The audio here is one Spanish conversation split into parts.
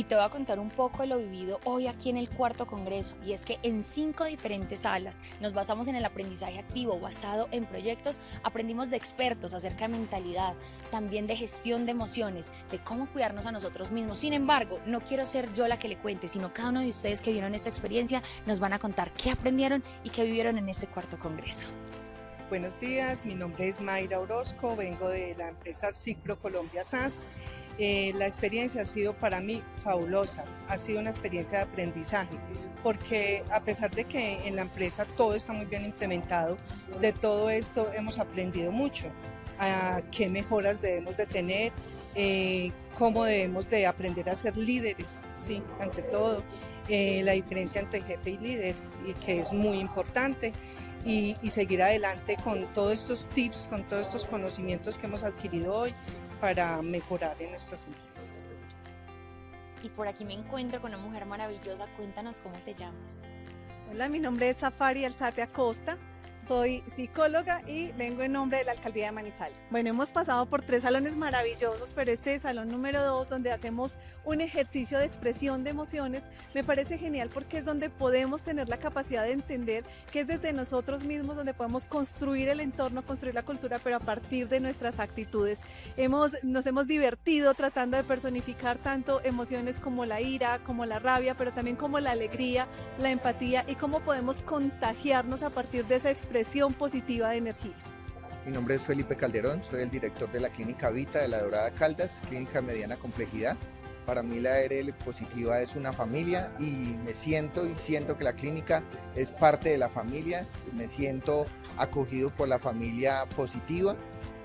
Y te voy a contar un poco de lo vivido hoy aquí en el cuarto congreso, y es que en 5 diferentes salas nos basamos en el aprendizaje activo basado en proyectos. Aprendimos de expertos acerca de mentalidad, también de gestión de emociones, de cómo cuidarnos a nosotros mismos. Sin embargo, no quiero ser yo la que le cuente, sino cada uno de ustedes que vieron esta experiencia nos van a contar qué aprendieron y qué vivieron en este cuarto congreso. Buenos días, mi nombre es Mayra Orozco, vengo de la empresa Cipro Colombia SAS. La experiencia ha sido para mí fabulosa, ha sido una experiencia de aprendizaje, porque a pesar de que en la empresa todo está muy bien implementado, de todo esto hemos aprendido mucho, a qué mejoras debemos de tener, cómo debemos de aprender a ser líderes, sí, ante todo, la diferencia entre jefe y líder, y que es muy importante. Y seguir adelante con todos estos tips, con todos estos conocimientos que hemos adquirido hoy para mejorar en nuestras empresas. Y por aquí me encuentro con una mujer maravillosa. Cuéntanos cómo te llamas. Hola, mi nombre es Safari Alzate Acosta. Soy psicóloga y vengo en nombre de la Alcaldía de Manizales. Bueno, hemos pasado por 3 salones maravillosos, pero este salón número 2, donde hacemos un ejercicio de expresión de emociones, me parece genial porque es donde podemos tener la capacidad de entender que es desde nosotros mismos donde podemos construir el entorno, construir la cultura, pero a partir de nuestras actitudes. Nos hemos divertido tratando de personificar tanto emociones como la ira, como la rabia, pero también como la alegría, la empatía y cómo podemos contagiarnos a partir de esa expresión positiva de energía. Mi nombre es Felipe Calderón, soy el director de la Clínica Vita de La Dorada Caldas, clínica de mediana complejidad. Para mí la ARL positiva es una familia y siento que la clínica es parte de la familia, me siento acogido por la familia positiva.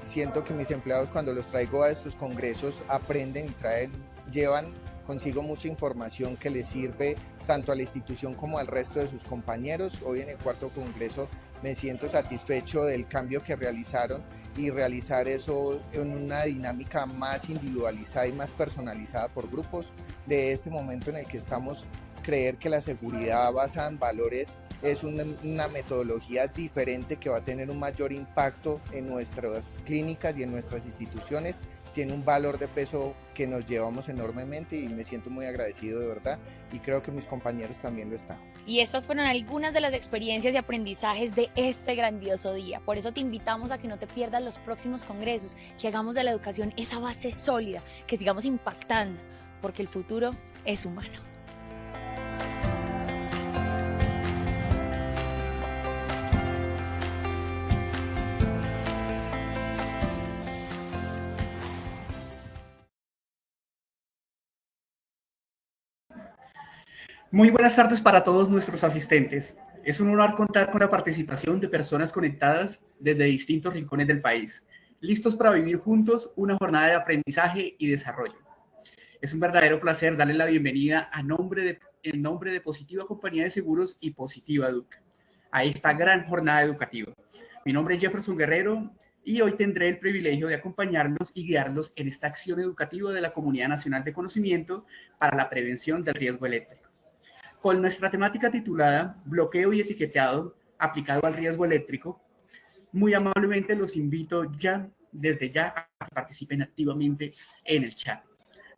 Siento que mis empleados, cuando los traigo a estos congresos, aprenden y llevan consigo mucha información que les sirve tanto a la institución como al resto de sus compañeros. Hoy en el cuarto congreso me siento satisfecho del cambio que realizaron y realizar eso en una dinámica más individualizada y más personalizada por grupos. De este momento en el que estamos, creer que la seguridad basada en valores es una metodología diferente que va a tener un mayor impacto en nuestras clínicas y en nuestras instituciones, tiene un valor de peso que nos llevamos enormemente y me siento muy agradecido de verdad, y creo que mis compañeros también lo están. Y estas fueron algunas de las experiencias y aprendizajes de este grandioso día. Por eso te invitamos a que no te pierdas los próximos congresos, que hagamos de la educación esa base sólida, que sigamos impactando, porque el futuro es humano. Muy buenas tardes para todos nuestros asistentes. Es un honor contar con la participación de personas conectadas desde distintos rincones del país, listos para vivir juntos una jornada de aprendizaje y desarrollo. Es un verdadero placer darle la bienvenida en nombre de Positiva Compañía de Seguros y Positiva Educa a esta gran jornada educativa. Mi nombre es Jefferson Guerrero y hoy tendré el privilegio de acompañarlos y guiarlos en esta acción educativa de la Comunidad Nacional de Conocimiento para la Prevención del Riesgo Eléctrico. Con nuestra temática titulada Bloqueo y etiquetado aplicado al riesgo eléctrico, muy amablemente los invito desde ya a que participen activamente en el chat.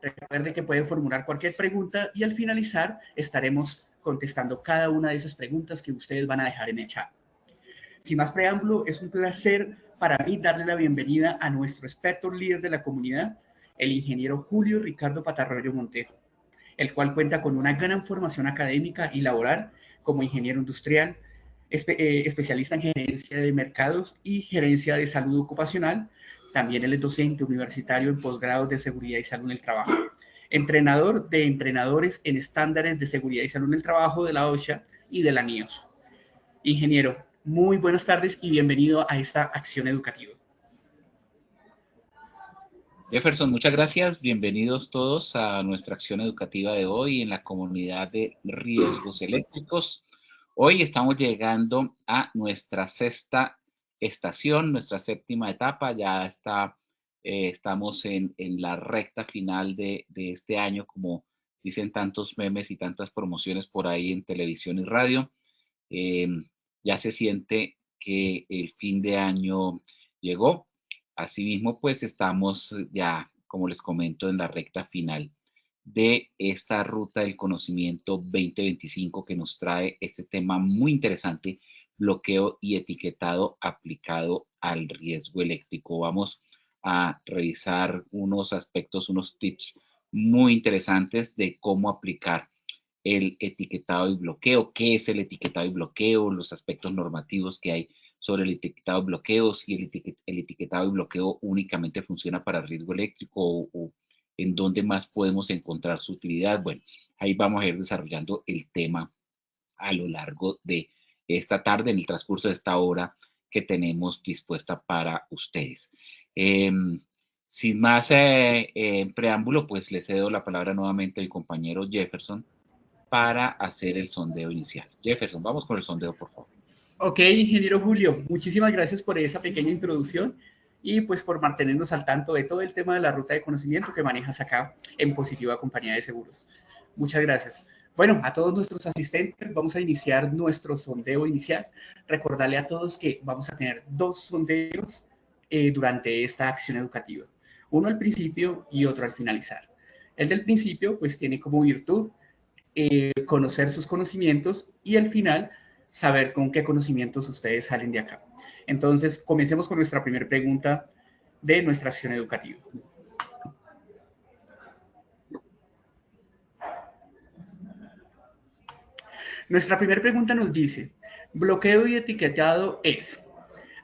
Recuerden que pueden formular cualquier pregunta y al finalizar estaremos contestando cada una de esas preguntas que ustedes van a dejar en el chat. Sin más preámbulo, es un placer para mí darle la bienvenida a nuestro experto líder de la comunidad, el ingeniero Julio Ricardo Patarroyo Montejo, el cual cuenta con una gran formación académica y laboral como ingeniero industrial, especialista en gerencia de mercados y gerencia de salud ocupacional. También él es docente universitario en posgrados de seguridad y salud en el trabajo, entrenador de entrenadores en estándares de seguridad y salud en el trabajo de la OSHA y de la NIOS. Ingeniero, muy buenas tardes y bienvenido a esta acción educativa. Jefferson, muchas gracias. Bienvenidos todos a nuestra acción educativa de hoy en la comunidad de riesgos eléctricos. Hoy estamos llegando a nuestra sexta estación, nuestra séptima etapa. Ya estamos en la recta final de este año, como dicen tantos memes y tantas promociones por ahí en televisión y radio. Ya se siente que el fin de año llegó. Asimismo, pues estamos ya, como les comento, en la recta final de esta ruta del conocimiento 2025 que nos trae este tema muy interesante, bloqueo y etiquetado aplicado al riesgo eléctrico. Vamos a revisar unos aspectos, unos tips muy interesantes de cómo aplicar el etiquetado y bloqueo, qué es el etiquetado y bloqueo, los aspectos normativos que hay sobre el etiquetado y bloqueo, si el etiquetado y bloqueo únicamente funciona para riesgo eléctrico o en dónde más podemos encontrar su utilidad. Bueno, ahí vamos a ir desarrollando el tema a lo largo de esta tarde, en el transcurso de esta hora que tenemos dispuesta para ustedes. Sin más preámbulo, pues le cedo la palabra nuevamente al compañero Jefferson para hacer el sondeo inicial. Jefferson, vamos con el sondeo, por favor. Ok, ingeniero Julio, muchísimas gracias por esa pequeña introducción y pues por mantenernos al tanto de todo el tema de la ruta de conocimiento que manejas acá en Positiva Compañía de Seguros. Muchas gracias. Bueno, a todos nuestros asistentes vamos a iniciar nuestro sondeo inicial. Recordarle a todos que vamos a tener dos sondeos durante esta acción educativa. Uno al principio y otro al finalizar. El del principio pues tiene como virtud conocer sus conocimientos y al final saber con qué conocimientos ustedes salen de acá. Entonces, comencemos con nuestra primera pregunta de nuestra acción educativa. Nuestra primera pregunta nos dice, bloqueo y etiquetado es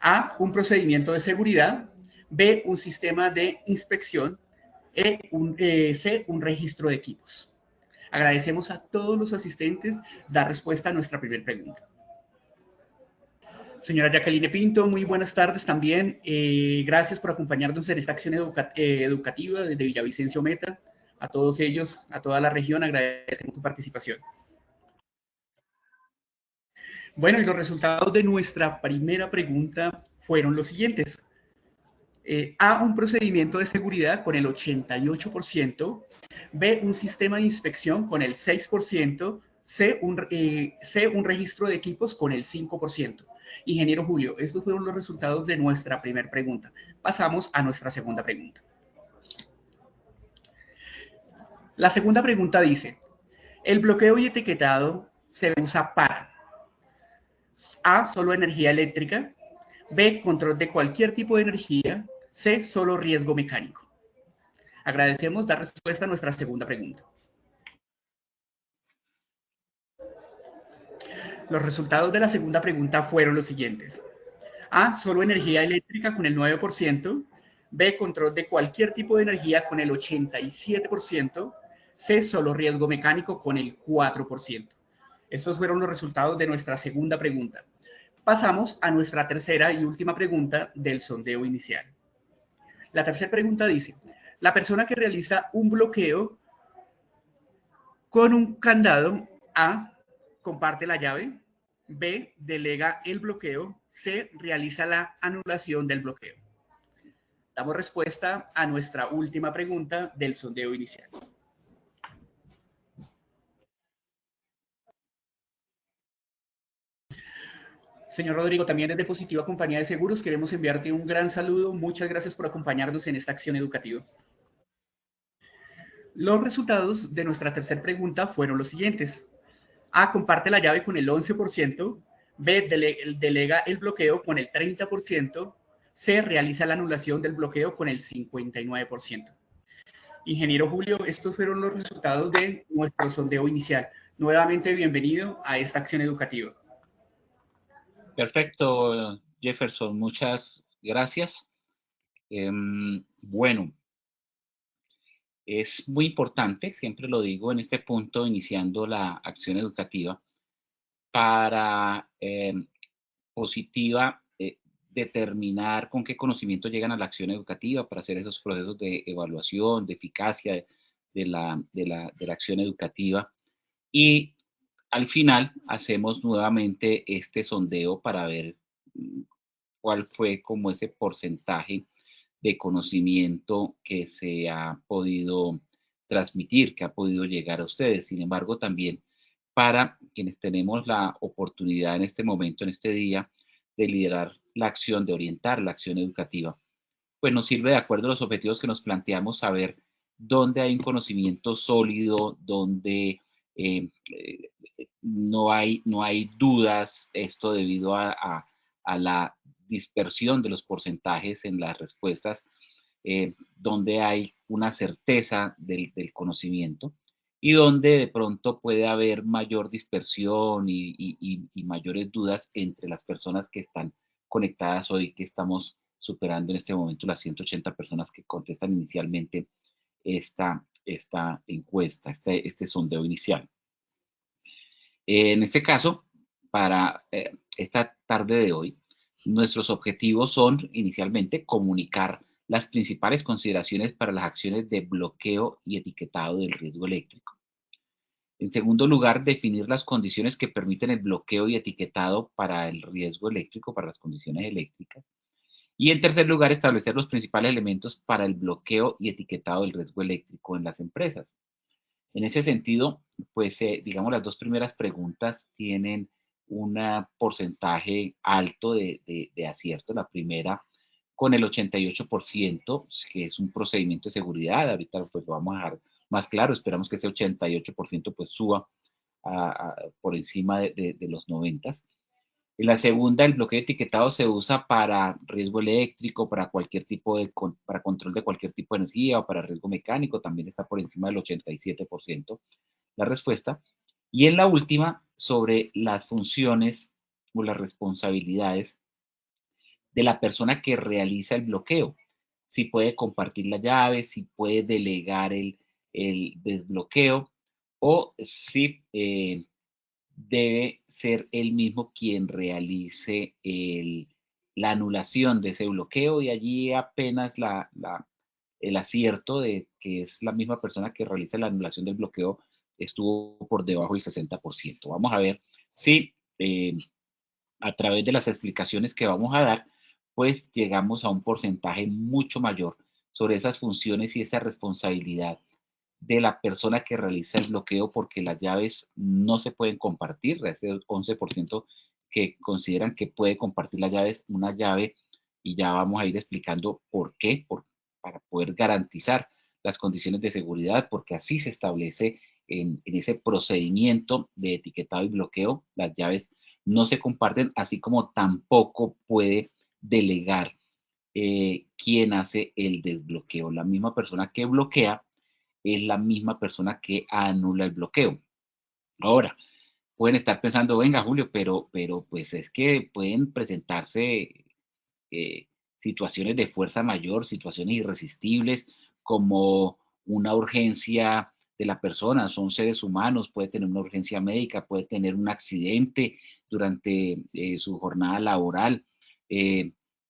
A, un procedimiento de seguridad, B, un sistema de inspección, C, un registro de equipos. Agradecemos a todos los asistentes dar respuesta a nuestra primera pregunta. Señora Jacqueline Pinto, muy buenas tardes también. Gracias por acompañarnos en esta acción educativa desde Villavicencio Meta. A todos ellos, a toda la región, agradecemos tu participación. Bueno, y los resultados de nuestra primera pregunta fueron los siguientes. A, un procedimiento de seguridad con el 88%, B, un sistema de inspección con el 6%, C, un registro de equipos con el 5%. Ingeniero Julio, estos fueron los resultados de nuestra primera pregunta. Pasamos a nuestra segunda pregunta. La segunda pregunta dice, el bloqueo y etiquetado se usa para A, solo energía eléctrica, B, control de cualquier tipo de energía, C, solo riesgo mecánico. Agradecemos dar respuesta a nuestra segunda pregunta. Los resultados de la segunda pregunta fueron los siguientes. A, solo energía eléctrica con el 9%, B, control de cualquier tipo de energía con el 87%, C, solo riesgo mecánico con el 4%. Estos fueron los resultados de nuestra segunda pregunta. Pasamos a nuestra tercera y última pregunta del sondeo inicial. La tercera pregunta dice, la persona que realiza un bloqueo con un candado, A, comparte la llave, B, delega el bloqueo, C, realiza la anulación del bloqueo. Damos respuesta a nuestra última pregunta del sondeo inicial. Señor Rodrigo, también desde Positiva Compañía de Seguros queremos enviarte un gran saludo. Muchas gracias por acompañarnos en esta acción educativa. Los resultados de nuestra tercera pregunta fueron los siguientes. A, comparte la llave con el 11%, B, delega el bloqueo con el 30%, C, realiza la anulación del bloqueo con el 59%. Ingeniero Julio, estos fueron los resultados de nuestro sondeo inicial. Nuevamente, bienvenido a esta acción educativa. Perfecto, Jefferson, muchas gracias. Bueno, es muy importante, siempre lo digo en este punto, iniciando la acción educativa, para Positiva determinar con qué conocimiento llegan a la acción educativa para hacer esos procesos de evaluación, de eficacia de la acción educativa. Y al final hacemos nuevamente este sondeo para ver cuál fue como ese porcentaje de conocimiento que se ha podido transmitir, que ha podido llegar a ustedes. Sin embargo, también para quienes tenemos la oportunidad en este momento, en este día, de liderar la acción, de orientar la acción educativa, pues nos sirve, de acuerdo a los objetivos que nos planteamos, saber donde hay un conocimiento sólido, donde no hay dudas, esto debido a la dispersión de los porcentajes en las respuestas, donde hay una certeza del conocimiento y donde de pronto puede haber mayor dispersión y mayores dudas entre las personas que están conectadas hoy, que estamos superando en este momento las 180 personas que contestan inicialmente esta encuesta, este sondeo inicial. En este caso, para esta tarde de hoy, nuestros objetivos son inicialmente comunicar las principales consideraciones para las acciones de bloqueo y etiquetado del riesgo eléctrico. En segundo lugar, definir las condiciones que permiten el bloqueo y etiquetado para el riesgo eléctrico, para las condiciones eléctricas. Y en tercer lugar, establecer los principales elementos para el bloqueo y etiquetado del riesgo eléctrico en las empresas. En ese sentido, pues digamos, las dos primeras preguntas tienen un porcentaje alto de acierto. La primera con el 88%, que es un procedimiento de seguridad. Ahorita pues lo vamos a dejar más claro. Esperamos que ese 88% pues suba por encima de los 90. En la segunda, el bloqueo etiquetado se usa para riesgo eléctrico, para cualquier tipo para control de cualquier tipo de energía o para riesgo mecánico, también está por encima del 87% la respuesta. Y en la última, sobre las funciones o las responsabilidades de la persona que realiza el bloqueo. Si puede compartir la llave, si puede delegar el desbloqueo o si debe ser él mismo quien realice la anulación de ese bloqueo, y allí apenas el acierto de que es la misma persona que realiza la anulación del bloqueo estuvo por debajo del 60%. Vamos a ver si a través de las explicaciones que vamos a dar, pues llegamos a un porcentaje mucho mayor sobre esas funciones y esa responsabilidad de la persona que realiza el bloqueo, porque las llaves no se pueden compartir. Ese 11% que consideran que puede compartir las llaves, una llave, y ya vamos a ir explicando por qué, para poder garantizar las condiciones de seguridad, porque así se establece en ese procedimiento de etiquetado y bloqueo. Las llaves no se comparten, así como tampoco puede delegar quien hace el desbloqueo. La misma persona que bloquea es la misma persona que anula el bloqueo. Ahora, pueden estar pensando, venga Julio, pero pues es que pueden presentarse situaciones de fuerza mayor, situaciones irresistibles, como una urgencia de la persona. Son seres humanos, puede tener una urgencia médica, puede tener un accidente durante su jornada laboral,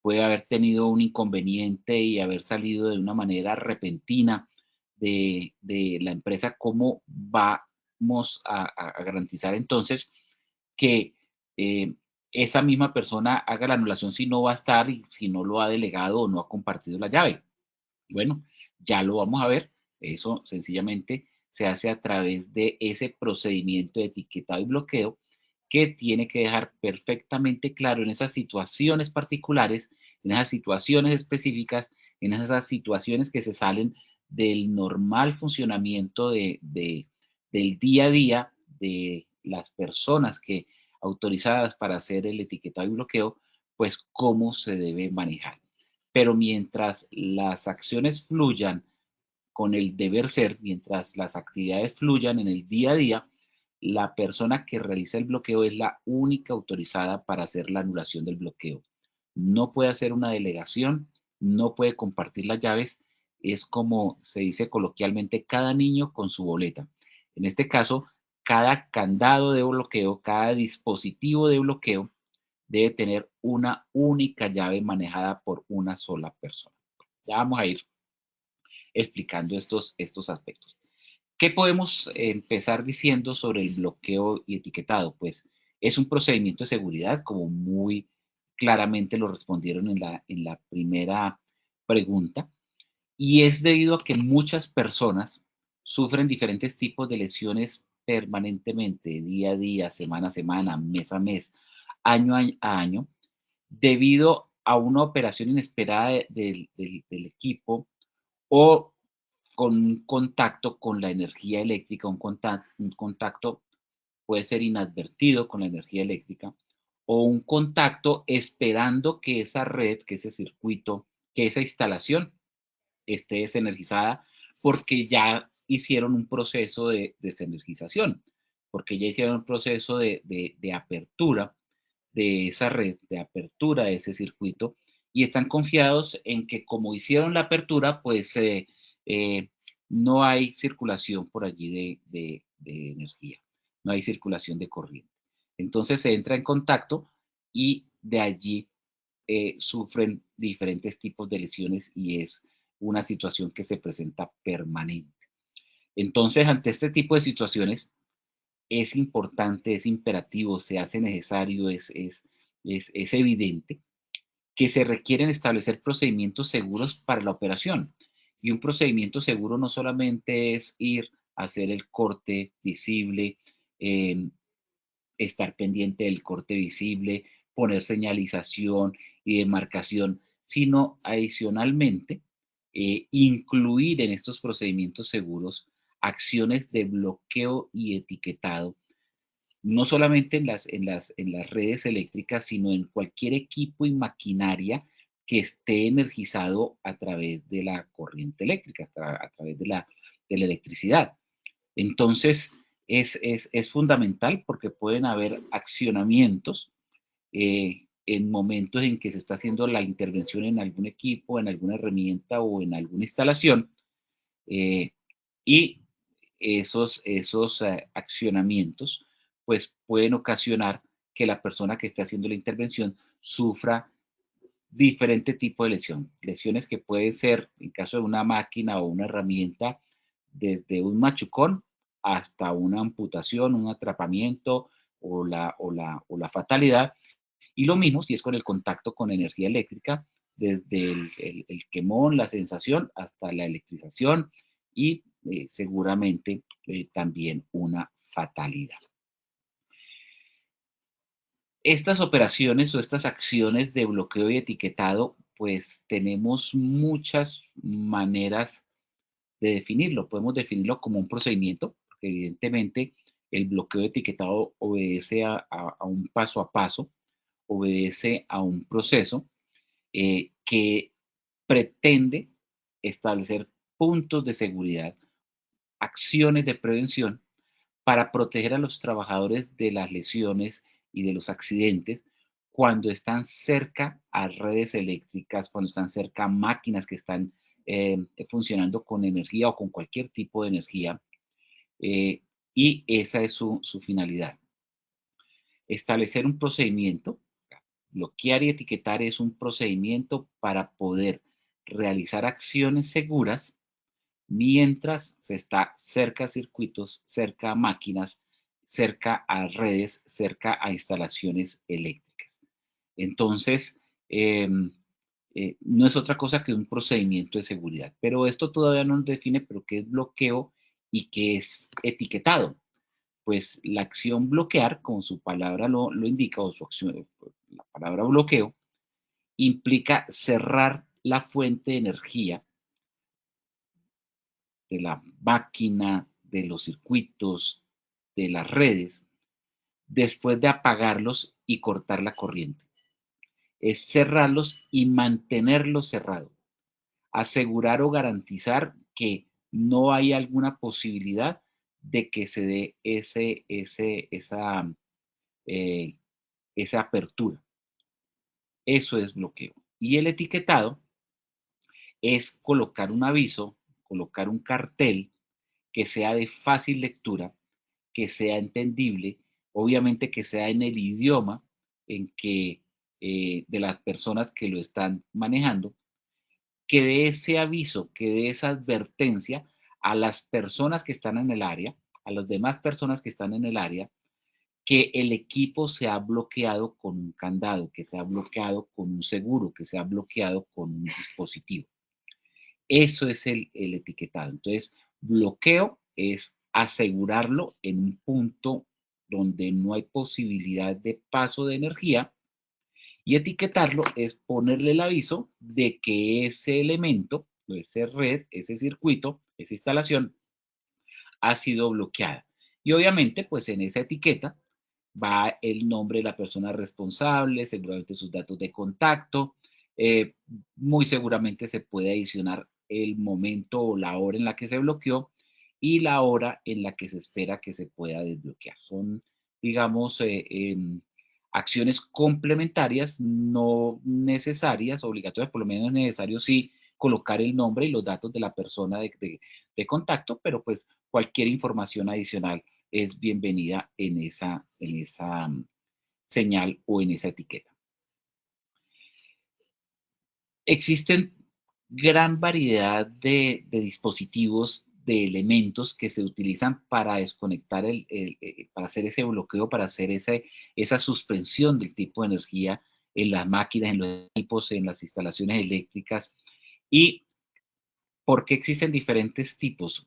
puede haber tenido un inconveniente y haber salido de una manera repentina de la empresa. ¿Cómo vamos a garantizar entonces que esa misma persona haga la anulación si no va a estar y si no lo ha delegado o no ha compartido la llave? Bueno, ya lo vamos a ver. Eso sencillamente se hace a través de ese procedimiento de etiquetado y bloqueo, que tiene que dejar perfectamente claro en esas situaciones particulares, en esas situaciones específicas, en esas situaciones que se salen del normal funcionamiento del día a día de las personas que autorizadas para hacer el etiquetado y bloqueo, pues cómo se debe manejar. Pero mientras las acciones fluyan con el deber ser, mientras las actividades fluyan en el día a día, la persona que realiza el bloqueo es la única autorizada para hacer la anulación del bloqueo. No puede hacer una delegación, no puede compartir las llaves. Es como se dice coloquialmente, cada niño con su boleta. En este caso, cada candado de bloqueo, cada dispositivo de bloqueo debe tener una única llave manejada por una sola persona. Ya vamos a ir explicando estos aspectos. ¿Qué podemos empezar diciendo sobre el bloqueo y etiquetado? Pues es un procedimiento de seguridad, como muy claramente lo respondieron en la primera pregunta, y es debido a que muchas personas sufren diferentes tipos de lesiones permanentemente, día a día, semana a semana, mes a mes, año a año, debido a una operación inesperada del equipo, o con un contacto con la energía eléctrica, un contacto puede ser inadvertido con la energía eléctrica, o un contacto esperando que esa red, que ese circuito, que esa instalación esté desenergizada, porque ya hicieron un proceso de desenergización, porque ya hicieron un proceso de apertura de esa red, de apertura de ese circuito, y están confiados en que como hicieron la apertura, pues no hay circulación por allí de energía, no hay circulación de corriente. Entonces se entra en contacto y de allí sufren diferentes tipos de lesiones y es una situación que se presenta permanente. Entonces, ante este tipo de situaciones, es importante, es imperativo, se hace necesario, es evidente que se requieren establecer procedimientos seguros para la operación. Y un procedimiento seguro no solamente es ir a hacer el corte visible, eh, estar pendiente del corte visible, poner señalización y demarcación, sino adicionalmente incluir en estos procedimientos seguros acciones de bloqueo y etiquetado, no solamente en las redes eléctricas, sino en cualquier equipo y maquinaria que esté energizado a través de la corriente eléctrica, a través de la electricidad. Entonces, es fundamental porque pueden haber accionamientos en momentos en que se está haciendo la intervención en algún equipo, en alguna herramienta o en alguna instalación, y esos accionamientos pues pueden ocasionar que la persona que está haciendo la intervención sufra diferente tipo de lesión. Lesiones que pueden ser, en caso de una máquina o una herramienta, desde un machucón hasta una amputación, un atrapamiento o la fatalidad. Y lo mismo si es con el contacto con energía eléctrica, desde el quemón, la sensación, hasta la electrización y seguramente también una fatalidad. Estas operaciones o estas acciones de bloqueo y etiquetado, pues tenemos muchas maneras de definirlo. Podemos definirlo como un procedimiento, porque evidentemente el bloqueo y etiquetado obedece a un paso a paso, obedece a un proceso que pretende establecer puntos de seguridad, acciones de prevención para proteger a los trabajadores de las lesiones y de los accidentes cuando están cerca a redes eléctricas, cuando están cerca a máquinas que están funcionando con energía o con cualquier tipo de energía. Y esa es su finalidad. Establecer un procedimiento, bloquear y etiquetar es un procedimiento para poder realizar acciones seguras mientras se está cerca a circuitos, cerca a máquinas, cerca a redes, cerca a instalaciones eléctricas. Entonces, no es otra cosa que un procedimiento de seguridad. Pero esto todavía no nos define, pero qué es bloqueo y qué es etiquetado. Pues la acción bloquear, como su palabra lo indica, o su acción, la palabra bloqueo, implica cerrar la fuente de energía de la máquina, de los circuitos, de las redes, después de apagarlos y cortar la corriente. Es cerrarlos y mantenerlos cerrados. Asegurar o garantizar que no hay alguna posibilidad de que se dé esa apertura. Eso es bloqueo. Y el etiquetado es colocar un aviso, colocar un cartel que sea de fácil lectura, que sea entendible, obviamente que sea en el idioma en que de las personas que lo están manejando, que dé ese aviso, que dé esa advertencia a las personas que están en el área, a las demás personas que están en el área, que el equipo se ha bloqueado con un candado, que se ha bloqueado con un seguro, que se ha bloqueado con un dispositivo. Eso es el etiquetado. Entonces, bloqueo es asegurarlo en un punto donde no hay posibilidad de paso de energía, y etiquetarlo es ponerle el aviso de que ese elemento esa red, ese circuito, esa instalación ha sido bloqueada. Y obviamente, pues en esa etiqueta va el nombre de la persona responsable, seguramente sus datos de contacto, muy seguramente se puede adicionar el momento o la hora en la que se bloqueó y la hora en la que se espera que se pueda desbloquear. Son, digamos, acciones complementarias, no necesarias, obligatorias, por lo menos es necesario sí colocar el nombre y los datos de la persona de contacto, pero pues cualquier información adicional es bienvenida en esa señal o en esa etiqueta. Existen gran variedad de dispositivos, de elementos que se utilizan para desconectar, para hacer ese bloqueo, para hacer esa suspensión del tipo de energía en las máquinas, en los equipos, en las instalaciones eléctricas. ¿Y por qué existen diferentes tipos?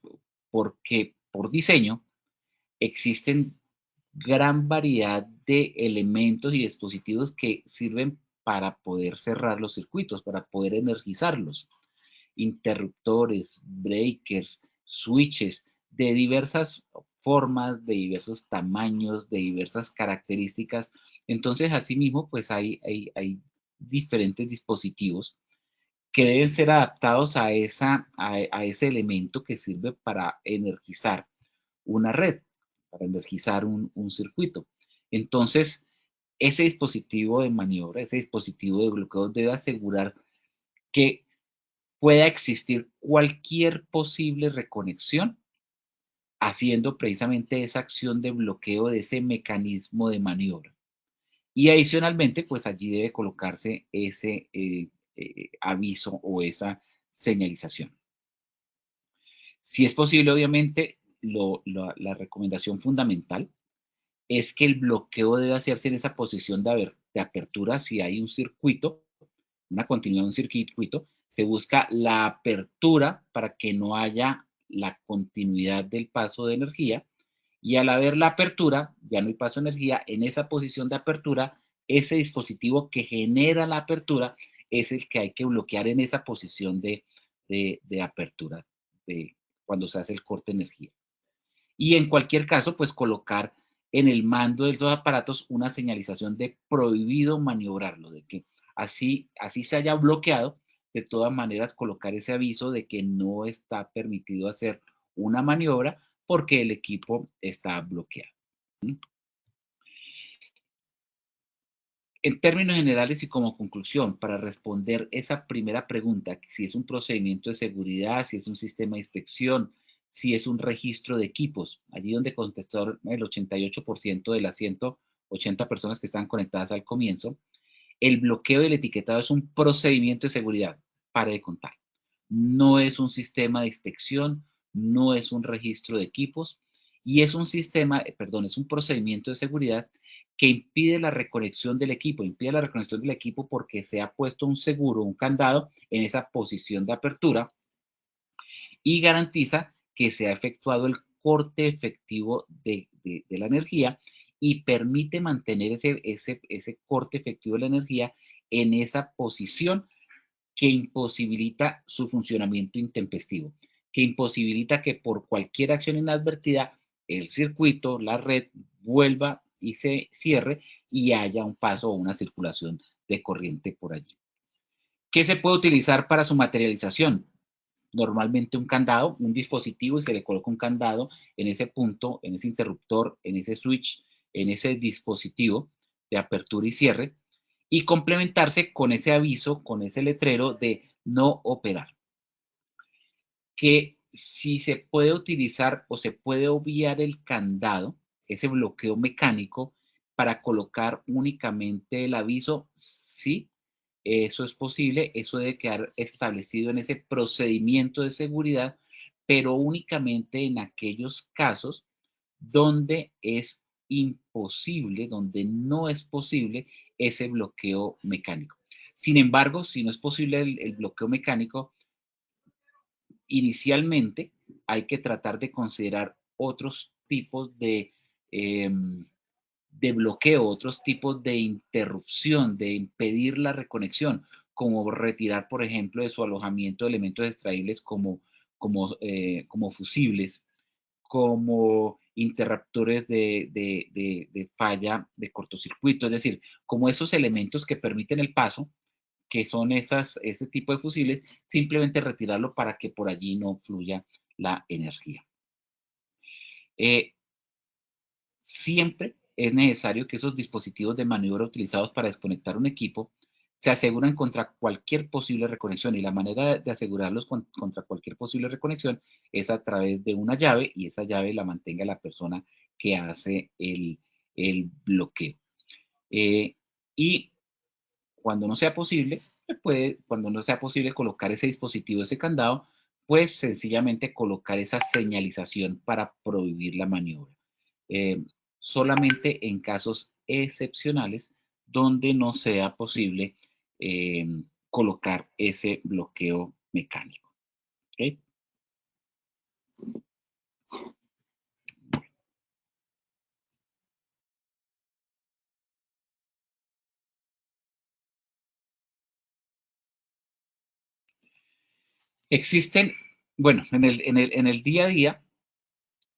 Porque por diseño existen gran variedad de elementos y dispositivos que sirven para poder cerrar los circuitos, para poder energizarlos. Interruptores, breakers, switches de diversas formas, de diversos tamaños, de diversas características. Entonces, asimismo, pues hay diferentes dispositivos que deben ser adaptados a ese elemento que sirve para energizar una red, para energizar un circuito. Entonces, ese dispositivo de maniobra, ese dispositivo de bloqueo debe asegurar que pueda existir cualquier posible reconexión, haciendo precisamente esa acción de bloqueo de ese mecanismo de maniobra. Y adicionalmente, pues allí debe colocarse ese aviso o esa señalización. Si es posible, obviamente, la recomendación fundamental es que el bloqueo debe hacerse en esa posición de apertura. Si hay un circuito, una continuidad de un circuito, se busca la apertura para que no haya la continuidad del paso de energía, y al haber la apertura, ya no hay paso de energía. En esa posición de apertura, ese dispositivo que genera la apertura es el que hay que bloquear en esa posición de apertura, cuando se hace el corte de energía. Y en cualquier caso, pues colocar en el mando de esos aparatos una señalización de prohibido maniobrarlo, de que así se haya bloqueado, de todas maneras colocar ese aviso de que no está permitido hacer una maniobra porque el equipo está bloqueado. En términos generales y como conclusión, para responder esa primera pregunta, si es un procedimiento de seguridad, si es un sistema de inspección, si es un registro de equipos, allí donde contestó el 88% de las 180 personas que están conectadas al comienzo, el bloqueo y el etiquetado es un procedimiento de seguridad, pare de contar. No es un sistema de inspección, no es un registro de equipos, y es un es un procedimiento de seguridad que impide la reconexión del equipo, porque se ha puesto un seguro, un candado en esa posición de apertura, y garantiza que se ha efectuado el corte efectivo de la energía y permite mantener ese corte efectivo de la energía en esa posición que imposibilita su funcionamiento intempestivo, que imposibilita que por cualquier acción inadvertida el circuito, la red, vuelva y se cierre y haya un paso o una circulación de corriente por allí. ¿Qué se puede utilizar para su materialización? Normalmente un candado, un dispositivo, y se le coloca un candado en ese punto, en ese interruptor, en ese switch, en ese dispositivo de apertura y cierre, y complementarse con ese aviso, con ese letrero de no operar. Que si se puede utilizar o se puede obviar el candado, ese bloqueo mecánico, para colocar únicamente el aviso, sí, eso es posible, eso debe quedar establecido en ese procedimiento de seguridad, pero únicamente en aquellos casos donde es imposible, donde no es posible ese bloqueo mecánico. Sin embargo, si no es posible el bloqueo mecánico, inicialmente hay que tratar de considerar otros tipos de bloqueo, otros tipos de interrupción, de impedir la reconexión, como retirar, por ejemplo, de su alojamiento elementos extraíbles como fusibles, como interruptores de falla de cortocircuito, es decir, como esos elementos que permiten el paso, que son ese tipo de fusibles, simplemente retirarlo para que por allí no fluya la energía. Siempre es necesario que esos dispositivos de maniobra utilizados para desconectar un equipo se aseguren contra cualquier posible reconexión, y la manera de asegurarlos contra cualquier posible reconexión es a través de una llave, y esa llave la mantenga la persona que hace el bloqueo. Y cuando no sea posible, cuando no sea posible colocar ese dispositivo, ese candado, pues sencillamente colocar esa señalización para prohibir la maniobra. Solamente en casos excepcionales donde no sea posible colocar ese bloqueo mecánico. ¿Okay? Existen, bueno, en el día a día,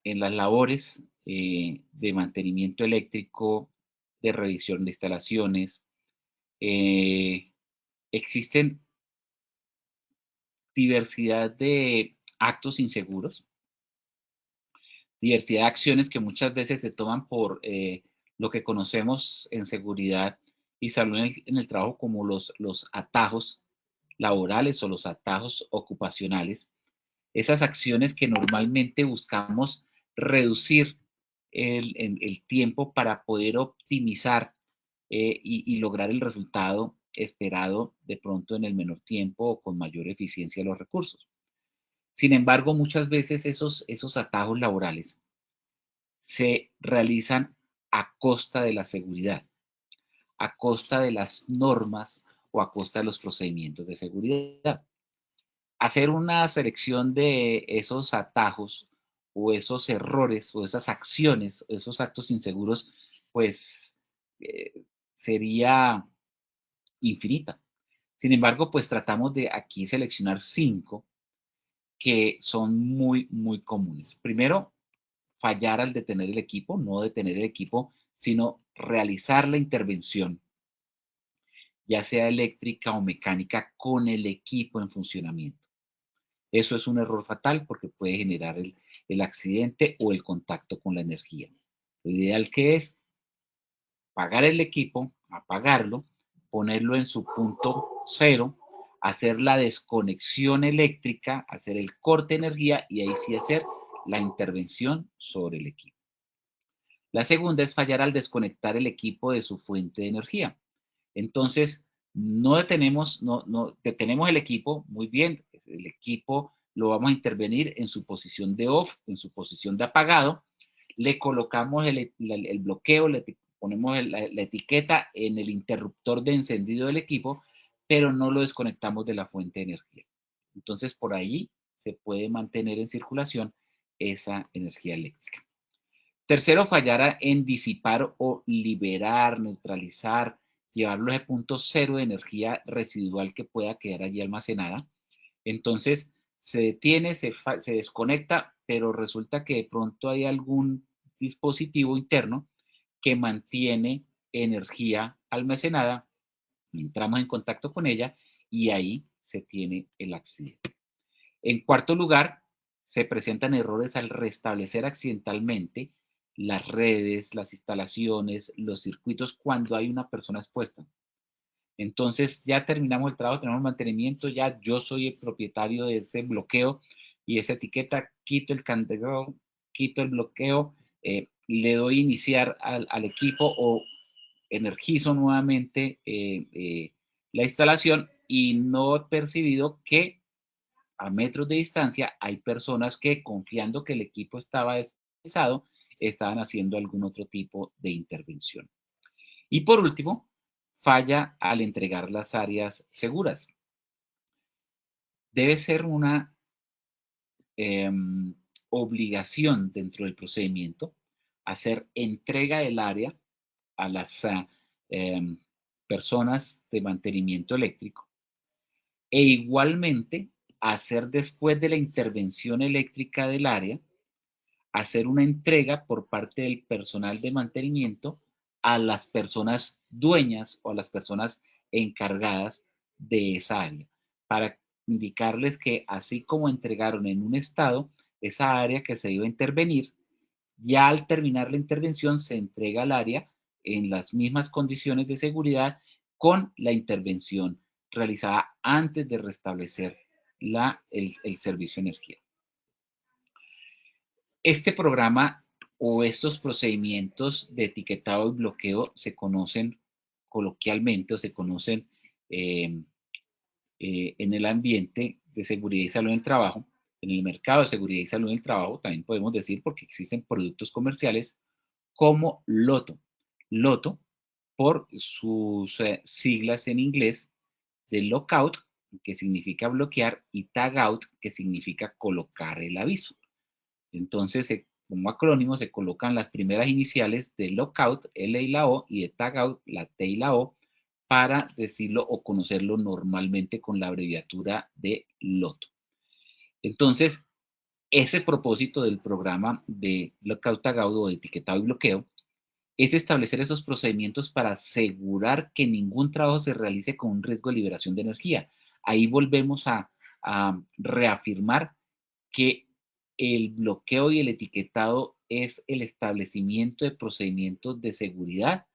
en las labores de mantenimiento eléctrico, de revisión de instalaciones, existen diversidad de actos inseguros, diversidad de acciones que muchas veces se toman por lo que conocemos en seguridad y salud en el trabajo como los atajos laborales o los atajos ocupacionales. Esas acciones que normalmente buscamos reducir el tiempo para poder optimizar y lograr el resultado esperado de pronto en el menor tiempo o con mayor eficiencia de los recursos. Sin embargo, muchas veces esos atajos laborales se realizan a costa de la seguridad, a costa de las normas o a costa de los procedimientos de seguridad. Hacer una selección de esos atajos o esos errores o esas acciones, o esos actos inseguros, pues sería infinita. Sin embargo, pues tratamos de aquí seleccionar 5 que son muy, muy comunes. Primero, fallar al detener el equipo, no detener el equipo, sino realizar la intervención, ya sea eléctrica o mecánica, con el equipo en funcionamiento. Eso es un error fatal porque puede generar el accidente o el contacto con la energía. Lo ideal que es apagar el equipo, apagarlo, ponerlo en su punto cero, hacer la desconexión eléctrica, hacer el corte de energía y ahí sí hacer la intervención sobre el equipo. La segunda es fallar al desconectar el equipo de su fuente de energía. Entonces, no detenemos el equipo, muy bien, el equipo lo vamos a intervenir en su posición de off, en su posición de apagado, le colocamos el bloqueo, le ponemos la etiqueta en el interruptor de encendido del equipo, pero no lo desconectamos de la fuente de energía. Entonces, por ahí se puede mantener en circulación esa energía eléctrica. Tercero, fallar en disipar o liberar, neutralizar, llevarlo a ese punto cero de energía residual que pueda quedar allí almacenada. Entonces, se detiene, se desconecta, pero resulta que de pronto hay algún dispositivo interno que mantiene energía almacenada, entramos en contacto con ella y ahí se tiene el accidente. En cuarto lugar, se presentan errores al restablecer accidentalmente las redes, las instalaciones, los circuitos cuando hay una persona expuesta. Entonces ya terminamos el trabajo, tenemos mantenimiento, ya yo soy el propietario de ese bloqueo y esa etiqueta, quito el candado, quito el bloqueo, le doy iniciar al equipo o energizo nuevamente la instalación y no he percibido que a metros de distancia hay personas que, confiando que el equipo estaba desestabilizado, estaban haciendo algún otro tipo de intervención. Y por último, falla al entregar las áreas seguras. Debe ser una obligación dentro del procedimiento hacer entrega del área a las personas de mantenimiento eléctrico e igualmente hacer después de la intervención eléctrica del área, hacer una entrega por parte del personal de mantenimiento a las personas dueñas o a las personas encargadas de esa área, para indicarles que así como entregaron en un estado esa área que se iba a intervenir, ya al terminar la intervención se entrega al área en las mismas condiciones de seguridad con la intervención realizada antes de restablecer el servicio de energía. Este programa o estos procedimientos de etiquetado y bloqueo se conocen coloquialmente o se conocen en el ambiente de seguridad y salud en el trabajo, en el mercado de seguridad y salud en el trabajo, también podemos decir, porque existen productos comerciales como LOTO. LOTO, por sus siglas en inglés, de lockout, que significa bloquear, y tagout, que significa colocar el aviso. Entonces, como acrónimo, se colocan las primeras iniciales de lockout, L y la O, y de tagout, la T y la O, para decirlo o conocerlo normalmente con la abreviatura de LOTO. Entonces, ese propósito del programa de lockout, tagout o de etiquetado y bloqueo es establecer esos procedimientos para asegurar que ningún trabajo se realice con un riesgo de liberación de energía. Ahí volvemos a reafirmar que el bloqueo y el etiquetado es el establecimiento de procedimientos de seguridad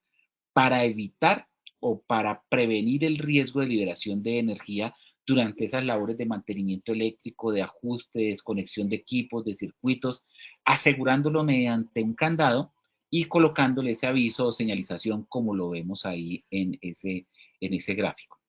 para evitar o para prevenir el riesgo de liberación de energía durante esas labores de mantenimiento eléctrico, de ajuste, de desconexión de equipos, de circuitos, asegurándolo mediante un candado y colocándole ese aviso o señalización como lo vemos ahí en ese gráfico.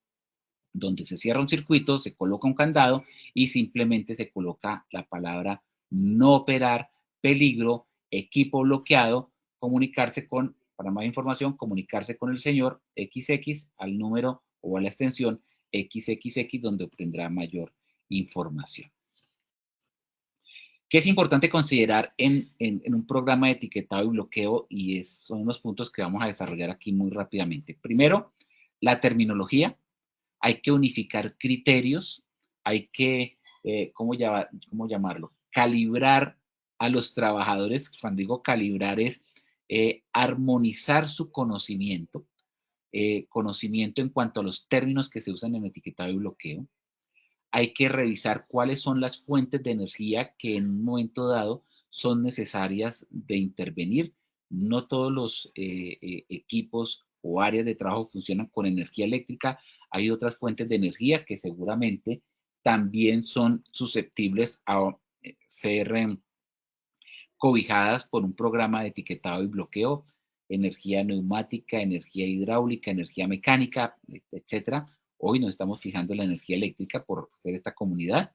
Donde se cierra un circuito, se coloca un candado y simplemente se coloca la palabra no operar, peligro, equipo bloqueado, comunicarse con, para más información, comunicarse con el señor XX al número o a la extensión XXX, donde obtendrá mayor información. ¿Qué es importante considerar en un programa de etiquetado y bloqueo? Y son unos puntos que vamos a desarrollar aquí muy rápidamente. Primero, la terminología. Hay que unificar criterios, hay que, ¿cómo llamarlo? Calibrar a los trabajadores. Cuando digo calibrar es armonizar su conocimiento, conocimiento en cuanto a los términos que se usan en etiquetado y bloqueo. Hay que revisar cuáles son las fuentes de energía que en un momento dado son necesarias de intervenir. No todos los equipos o áreas de trabajo funcionan con energía eléctrica. Hay otras fuentes de energía que seguramente también son susceptibles a ser cobijadas por un programa de etiquetado y bloqueo, energía neumática, energía hidráulica, energía mecánica, etcétera. Hoy nos estamos fijando en la energía eléctrica por ser esta comunidad.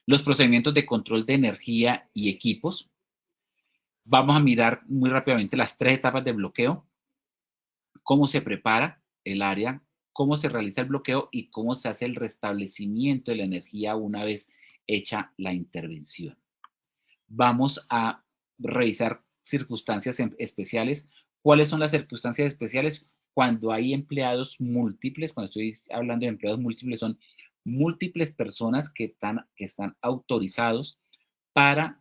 Los procedimientos de control de energía y equipos. Vamos a mirar muy rápidamente las 3 etapas de bloqueo, cómo se prepara el área, cómo se realiza el bloqueo y cómo se hace el restablecimiento de la energía una vez hecha la intervención. Vamos a revisar circunstancias especiales. ¿Cuáles son las circunstancias especiales? Cuando hay empleados múltiples, cuando estoy hablando de empleados múltiples, son múltiples personas que están autorizados para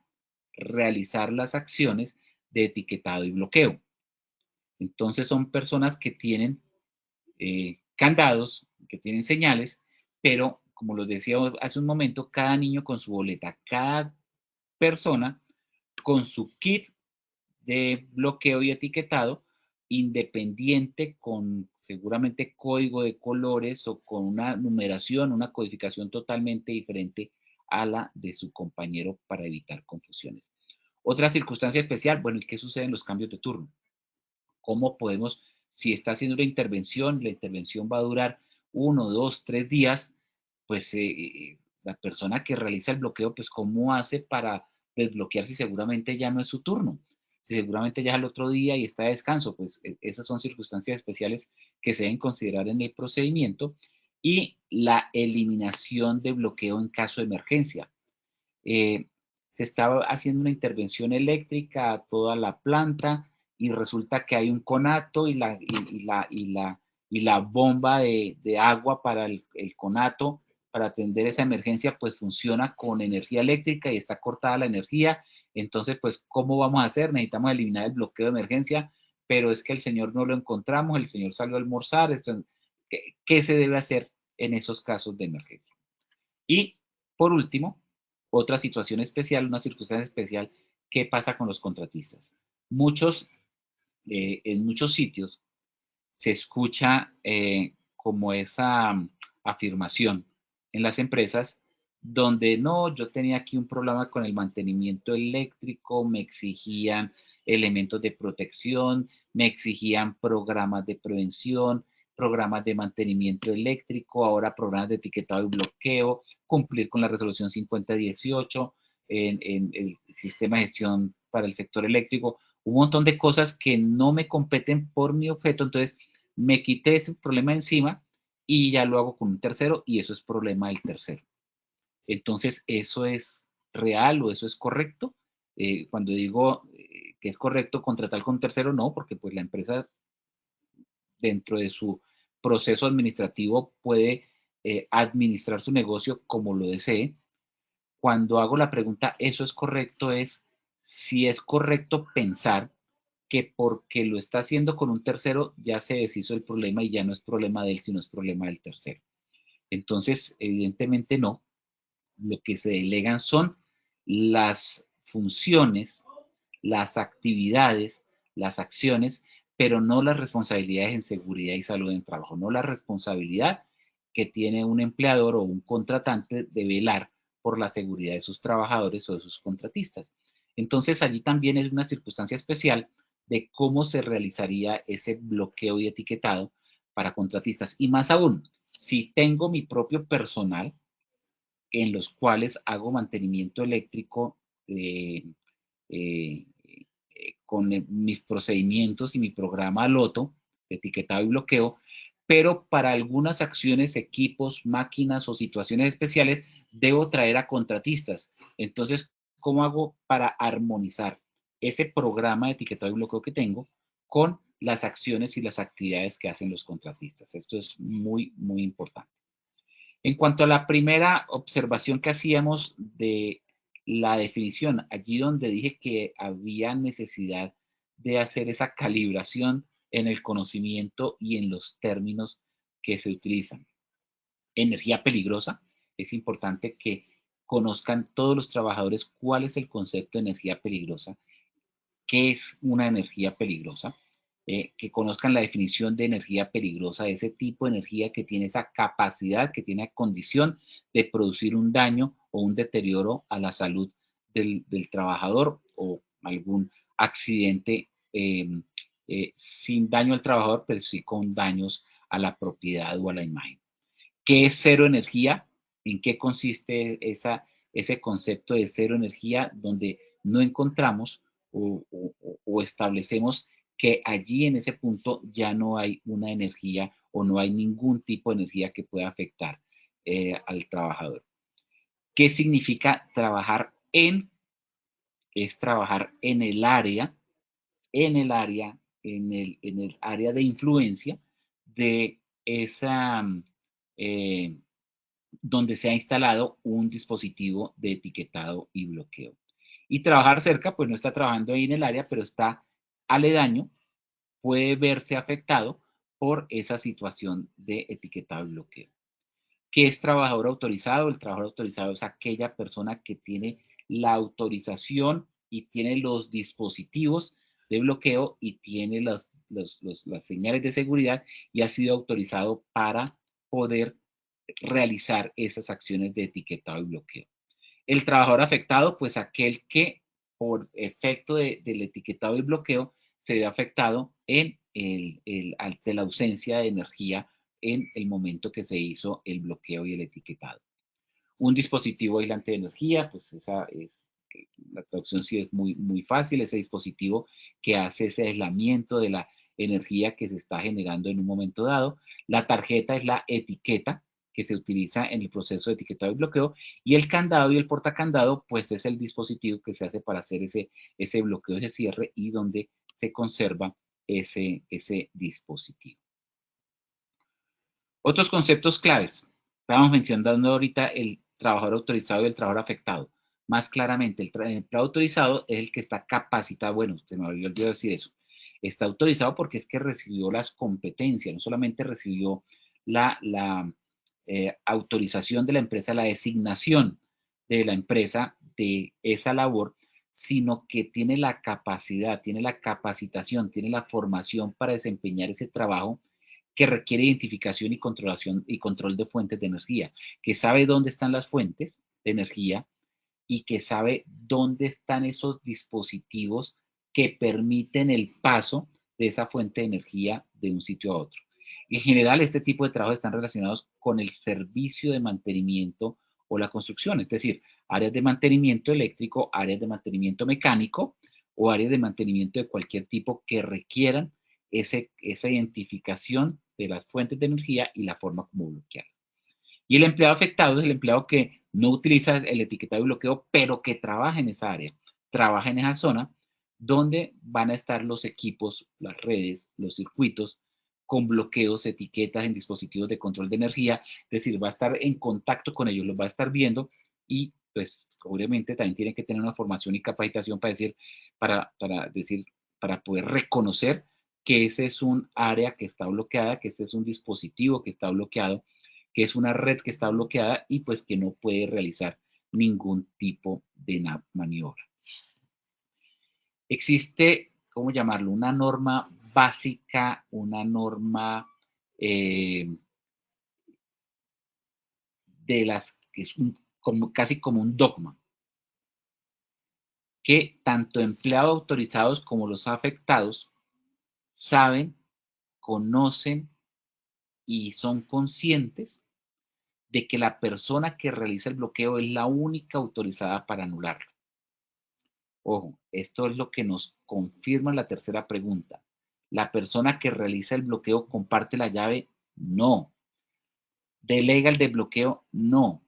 realizar las acciones de etiquetado y bloqueo. Entonces son personas que tienen candados, que tienen señales, pero como lo decía hace un momento, cada niño con su boleta, cada persona con su kit de bloqueo y etiquetado independiente, con seguramente código de colores o con una numeración, una codificación totalmente diferente a la de su compañero para evitar confusiones. Otra circunstancia especial, bueno, ¿y qué sucede en los cambios de turno? ¿Cómo podemos, si está haciendo una intervención, la intervención va a durar 1, 2, 3 días, pues la persona que realiza el bloqueo, pues ¿cómo hace para desbloquear si seguramente ya no es su turno? Si seguramente ya es el otro día y está de descanso, pues esas son circunstancias especiales que se deben considerar en el procedimiento. Y la eliminación de bloqueo en caso de emergencia. Se estaba haciendo una intervención eléctrica a toda la planta y resulta que hay un conato y y la bomba de agua para el conato, para atender esa emergencia, pues funciona con energía eléctrica y está cortada la energía. Entonces, pues, ¿cómo vamos a hacer? Necesitamos eliminar el bloqueo de emergencia, pero es que el señor no lo encontramos, el señor salió a almorzar. Entonces, ¿qué se debe hacer en esos casos de emergencia? Y, por último, otra situación especial, una circunstancia especial, ¿qué pasa con los contratistas? En muchos sitios se escucha como esa afirmación en las empresas donde no, yo tenía aquí un problema con el mantenimiento eléctrico, me exigían elementos de protección, me exigían programas de prevención, programas de mantenimiento eléctrico, ahora programas de etiquetado y bloqueo, cumplir con la resolución 5018 en el sistema de gestión para el sector eléctrico, un montón de cosas que no me competen por mi objeto. Entonces me quité ese problema encima y ya lo hago con un tercero y eso es problema del tercero. Entonces, ¿eso es real o eso es correcto? Cuando digo que es correcto contratar con un tercero, no, porque pues la empresa dentro de su proceso administrativo puede administrar su negocio como lo desee. Cuando hago la pregunta, ¿eso es correcto? Es si es correcto pensar que porque lo está haciendo con un tercero ya se deshizo el problema y ya no es problema de él, sino es problema del tercero. Entonces, evidentemente no. Lo que se delegan son las funciones, las actividades, las acciones, pero no las responsabilidades en seguridad y salud en el trabajo, no la responsabilidad que tiene un empleador o un contratante de velar por la seguridad de sus trabajadores o de sus contratistas. Entonces, allí también es una circunstancia especial de cómo se realizaría ese bloqueo y etiquetado para contratistas. Y más aún, si tengo mi propio personal en los cuales hago mantenimiento eléctrico eh, eh, con mis procedimientos y mi programa Loto, etiquetado y bloqueo, pero para algunas acciones, equipos, máquinas o situaciones especiales, debo traer a contratistas. Entonces, ¿cómo hago para armonizar ese programa de etiquetado y bloqueo que tengo con las acciones y las actividades que hacen los contratistas? Esto es muy, muy importante. En cuanto a la primera observación que hacíamos de la definición, allí donde dije que había necesidad de hacer esa calibración en el conocimiento y en los términos que se utilizan. Energía peligrosa, es importante que conozcan todos los trabajadores cuál es el concepto de energía peligrosa, qué es una energía peligrosa, que conozcan la definición de energía peligrosa, ese tipo de energía que tiene esa capacidad, que tiene la condición de producir un daño o un deterioro a la salud del trabajador o algún accidente sin daño al trabajador, pero sí con daños a la propiedad o a la imagen. ¿Qué es cero energía? ¿En qué consiste ese concepto de cero energía donde no encontramos o establecemos que allí en ese punto ya no hay una energía o no hay ningún tipo de energía que pueda afectar al trabajador? ¿Qué significa trabajar en? Es trabajar en el área, en el área, en el área de influencia de esa donde se ha instalado un dispositivo de etiquetado y bloqueo. Y trabajar cerca, pues no está trabajando ahí en el área, pero está aledaño, puede verse afectado por esa situación de etiquetado y bloqueo. ¿Qué es trabajador autorizado? El trabajador autorizado es aquella persona que tiene la autorización y tiene los dispositivos de bloqueo y tiene las señales de seguridad y ha sido autorizado para poder realizar esas acciones de etiquetado y bloqueo. El trabajador afectado, pues aquel que por efecto del etiquetado y bloqueo se ve afectado ante la ausencia de energía en el momento que se hizo el bloqueo y el etiquetado. Un dispositivo aislante de energía, pues esa es, la traducción sí es muy, muy fácil, ese dispositivo que hace ese aislamiento de la energía que se está generando en un momento dado. La tarjeta es la etiqueta que se utiliza en el proceso de etiquetado y bloqueo, y el candado y el portacandado, pues es el dispositivo que se hace para hacer ese bloqueo, ese cierre, y donde se conserva ese dispositivo. Otros conceptos claves. Estábamos mencionando ahorita el trabajador autorizado y el trabajador afectado. Más claramente, el empleado autorizado es el que está capacitado. Bueno, se me olvidó decir eso. Está autorizado porque es que recibió las competencias, no solamente recibió la autorización de la empresa, la designación de la empresa de esa labor, sino que tiene la capacidad, tiene la capacitación, tiene la formación para desempeñar ese trabajo que requiere identificación y control de fuentes de energía, que sabe dónde están las fuentes de energía y que sabe dónde están esos dispositivos que permiten el paso de esa fuente de energía de un sitio a otro. En general, este tipo de trabajos están relacionados con el servicio de mantenimiento o la construcción, es decir, áreas de mantenimiento eléctrico, áreas de mantenimiento mecánico o áreas de mantenimiento de cualquier tipo que requieran esa identificación de las fuentes de energía y la forma como bloquearlas. Y el empleado afectado es el empleado que no utiliza el etiquetado y bloqueo, pero que trabaja en esa área, trabaja en esa zona donde van a estar los equipos, las redes, los circuitos con bloqueos, etiquetas en dispositivos de control de energía, es decir, va a estar en contacto con ellos, los va a estar viendo y pues obviamente también tienen que tener una formación y capacitación para decir, para poder reconocer que ese es un área que está bloqueada, que ese es un dispositivo que está bloqueado, que es una red que está bloqueada y pues que no puede realizar ningún tipo de maniobra. Existe, ¿cómo llamarlo? Una norma básica, una norma de las que es casi como un dogma, que tanto empleados autorizados como los afectados saben, conocen y son conscientes de que la persona que realiza el bloqueo es la única autorizada para anularlo. Ojo, esto es lo que nos confirma la tercera pregunta. ¿La persona que realiza el bloqueo comparte la llave? No. ¿Delega el desbloqueo? No.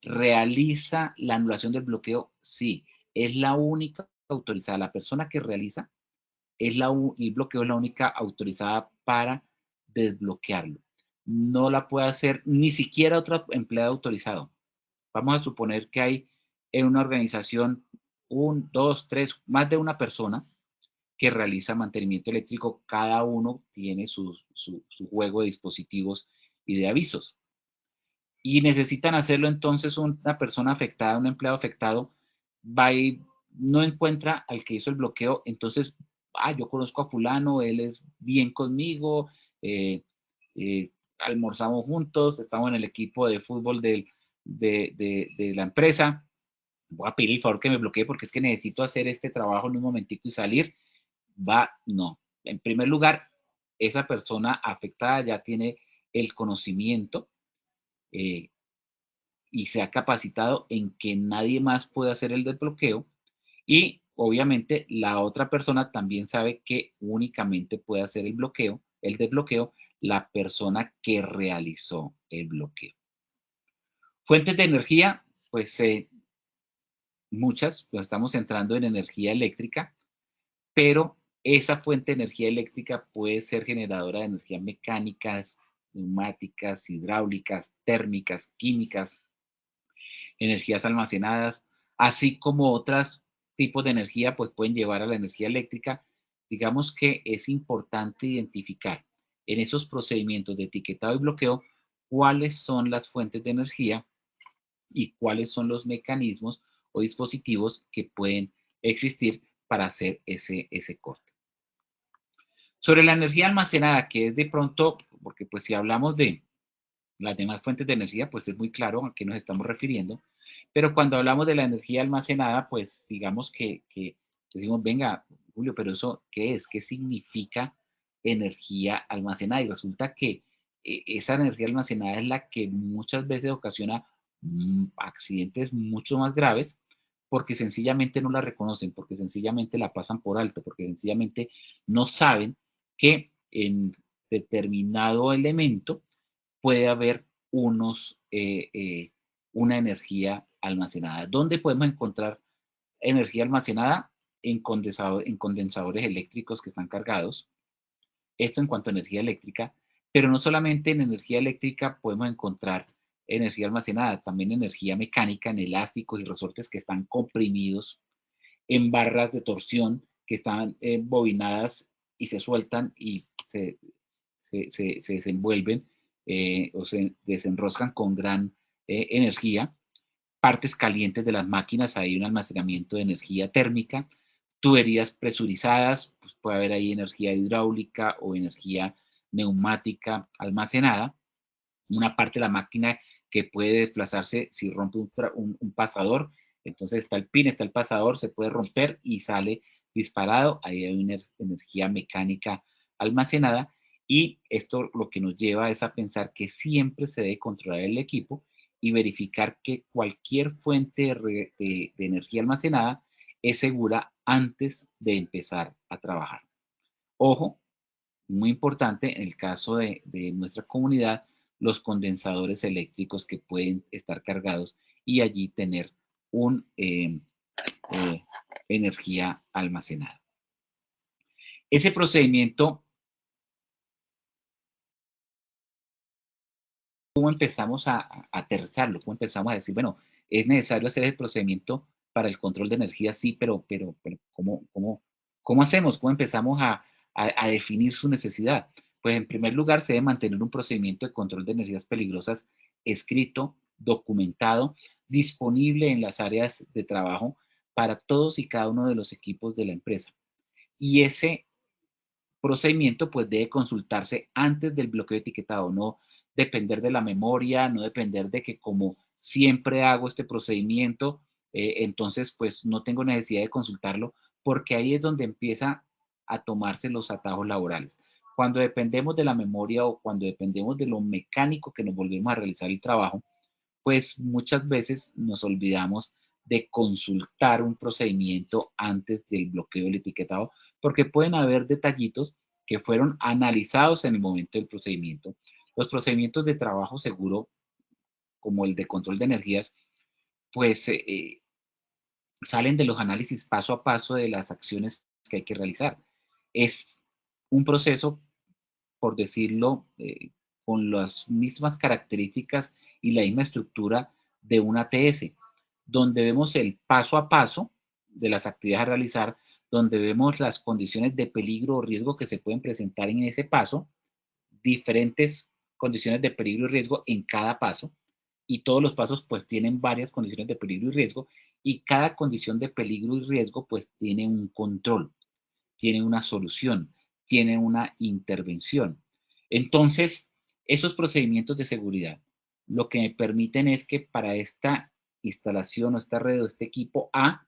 ¿Realiza la anulación del bloqueo? Sí. Es la única autorizada. La persona que realiza el bloqueo es la única autorizada para desbloquearlo. No la puede hacer ni siquiera otro empleado autorizado. Vamos a suponer que hay en una organización dos, tres, más de una persona que realiza mantenimiento eléctrico. Cada uno tiene su juego de dispositivos y de avisos. Y necesitan hacerlo, entonces una persona afectada, un empleado afectado, va y no encuentra al que hizo el bloqueo, entonces, yo conozco a fulano, él es bien conmigo, almorzamos juntos, estamos en el equipo de fútbol de la empresa, voy a pedir el favor que me bloquee porque es que necesito hacer este trabajo en un momentico y salir. No. En primer lugar, esa persona afectada ya tiene el conocimiento y se ha capacitado en que nadie más puede hacer el desbloqueo y obviamente la otra persona también sabe que únicamente puede hacer el desbloqueo, la persona que realizó el bloqueo. Fuentes de energía, pues muchas, pues estamos entrando en energía eléctrica, pero esa fuente de energía eléctrica puede ser generadora de energías mecánicas, neumáticas, hidráulicas, térmicas, químicas, energías almacenadas, así como otros tipos de energía, pues pueden llevar a la energía eléctrica. Digamos que es importante identificar en esos procedimientos de etiquetado y bloqueo cuáles son las fuentes de energía y cuáles son los mecanismos o dispositivos que pueden existir para hacer ese corte. Sobre la energía almacenada, que es de pronto, porque pues si hablamos de las demás fuentes de energía, pues es muy claro a qué nos estamos refiriendo, pero cuando hablamos de la energía almacenada, pues digamos que decimos, venga, Julio, pero eso, ¿qué es? ¿Qué significa energía almacenada? Y resulta que esa energía almacenada es la que muchas veces ocasiona accidentes mucho más graves porque sencillamente no la reconocen, porque sencillamente la pasan por alto, porque sencillamente no saben que en determinado elemento puede haber una energía almacenada. ¿Dónde podemos encontrar energía almacenada? En condensadores eléctricos que están cargados. Esto en cuanto a energía eléctrica. Pero no solamente en energía eléctrica podemos encontrar energía almacenada, también energía mecánica en elásticos y resortes que están comprimidos, en barras de torsión que están bobinadas y se sueltan y se desenvuelven o se desenroscan con gran energía. Partes calientes de las máquinas, hay un almacenamiento de energía térmica, tuberías presurizadas, pues puede haber ahí energía hidráulica o energía neumática almacenada, una parte de la máquina que puede desplazarse si rompe un pasador, entonces está el pin, está el pasador, se puede romper y sale disparado, ahí hay una energía mecánica almacenada, y esto lo que nos lleva es a pensar que siempre se debe controlar el equipo y verificar que cualquier fuente de energía almacenada es segura antes de empezar a trabajar. Ojo, muy importante en el caso de nuestra comunidad, los condensadores eléctricos que pueden estar cargados y allí tener un energía almacenada. Ese procedimiento, ¿cómo empezamos a aterrizarlo? ¿Cómo empezamos a decir, bueno, es necesario hacer el procedimiento para el control de energía? Sí, pero ¿cómo hacemos? ¿Cómo empezamos a definir su necesidad? Pues en primer lugar se debe mantener un procedimiento de control de energías peligrosas escrito, documentado, disponible en las áreas de trabajo para todos y cada uno de los equipos de la empresa. Y ese procedimiento pues debe consultarse antes del bloqueo de etiquetado, no depender de la memoria, no depender de que como siempre hago este procedimiento, entonces pues no tengo necesidad de consultarlo, porque ahí es donde empieza a tomarse los atajos laborales. Cuando dependemos de la memoria o cuando dependemos de lo mecánico que nos volvemos a realizar el trabajo, pues muchas veces nos olvidamos de consultar un procedimiento antes del bloqueo del etiquetado, porque pueden haber detallitos que fueron analizados en el momento del procedimiento. Los procedimientos de trabajo seguro, como el de control de energías, pues salen de los análisis paso a paso de las acciones que hay que realizar. Es un proceso, por decirlo, con las mismas características y la misma estructura de un ATS, donde vemos el paso a paso de las actividades a realizar, donde vemos las condiciones de peligro o riesgo que se pueden presentar en ese paso, diferentes condiciones de peligro y riesgo en cada paso, y todos los pasos pues tienen varias condiciones de peligro y riesgo, y cada condición de peligro y riesgo pues tiene un control, tiene una solución, tiene una intervención. Entonces, esos procedimientos de seguridad lo que me permiten es que para esta instalación o esta red o este equipo A,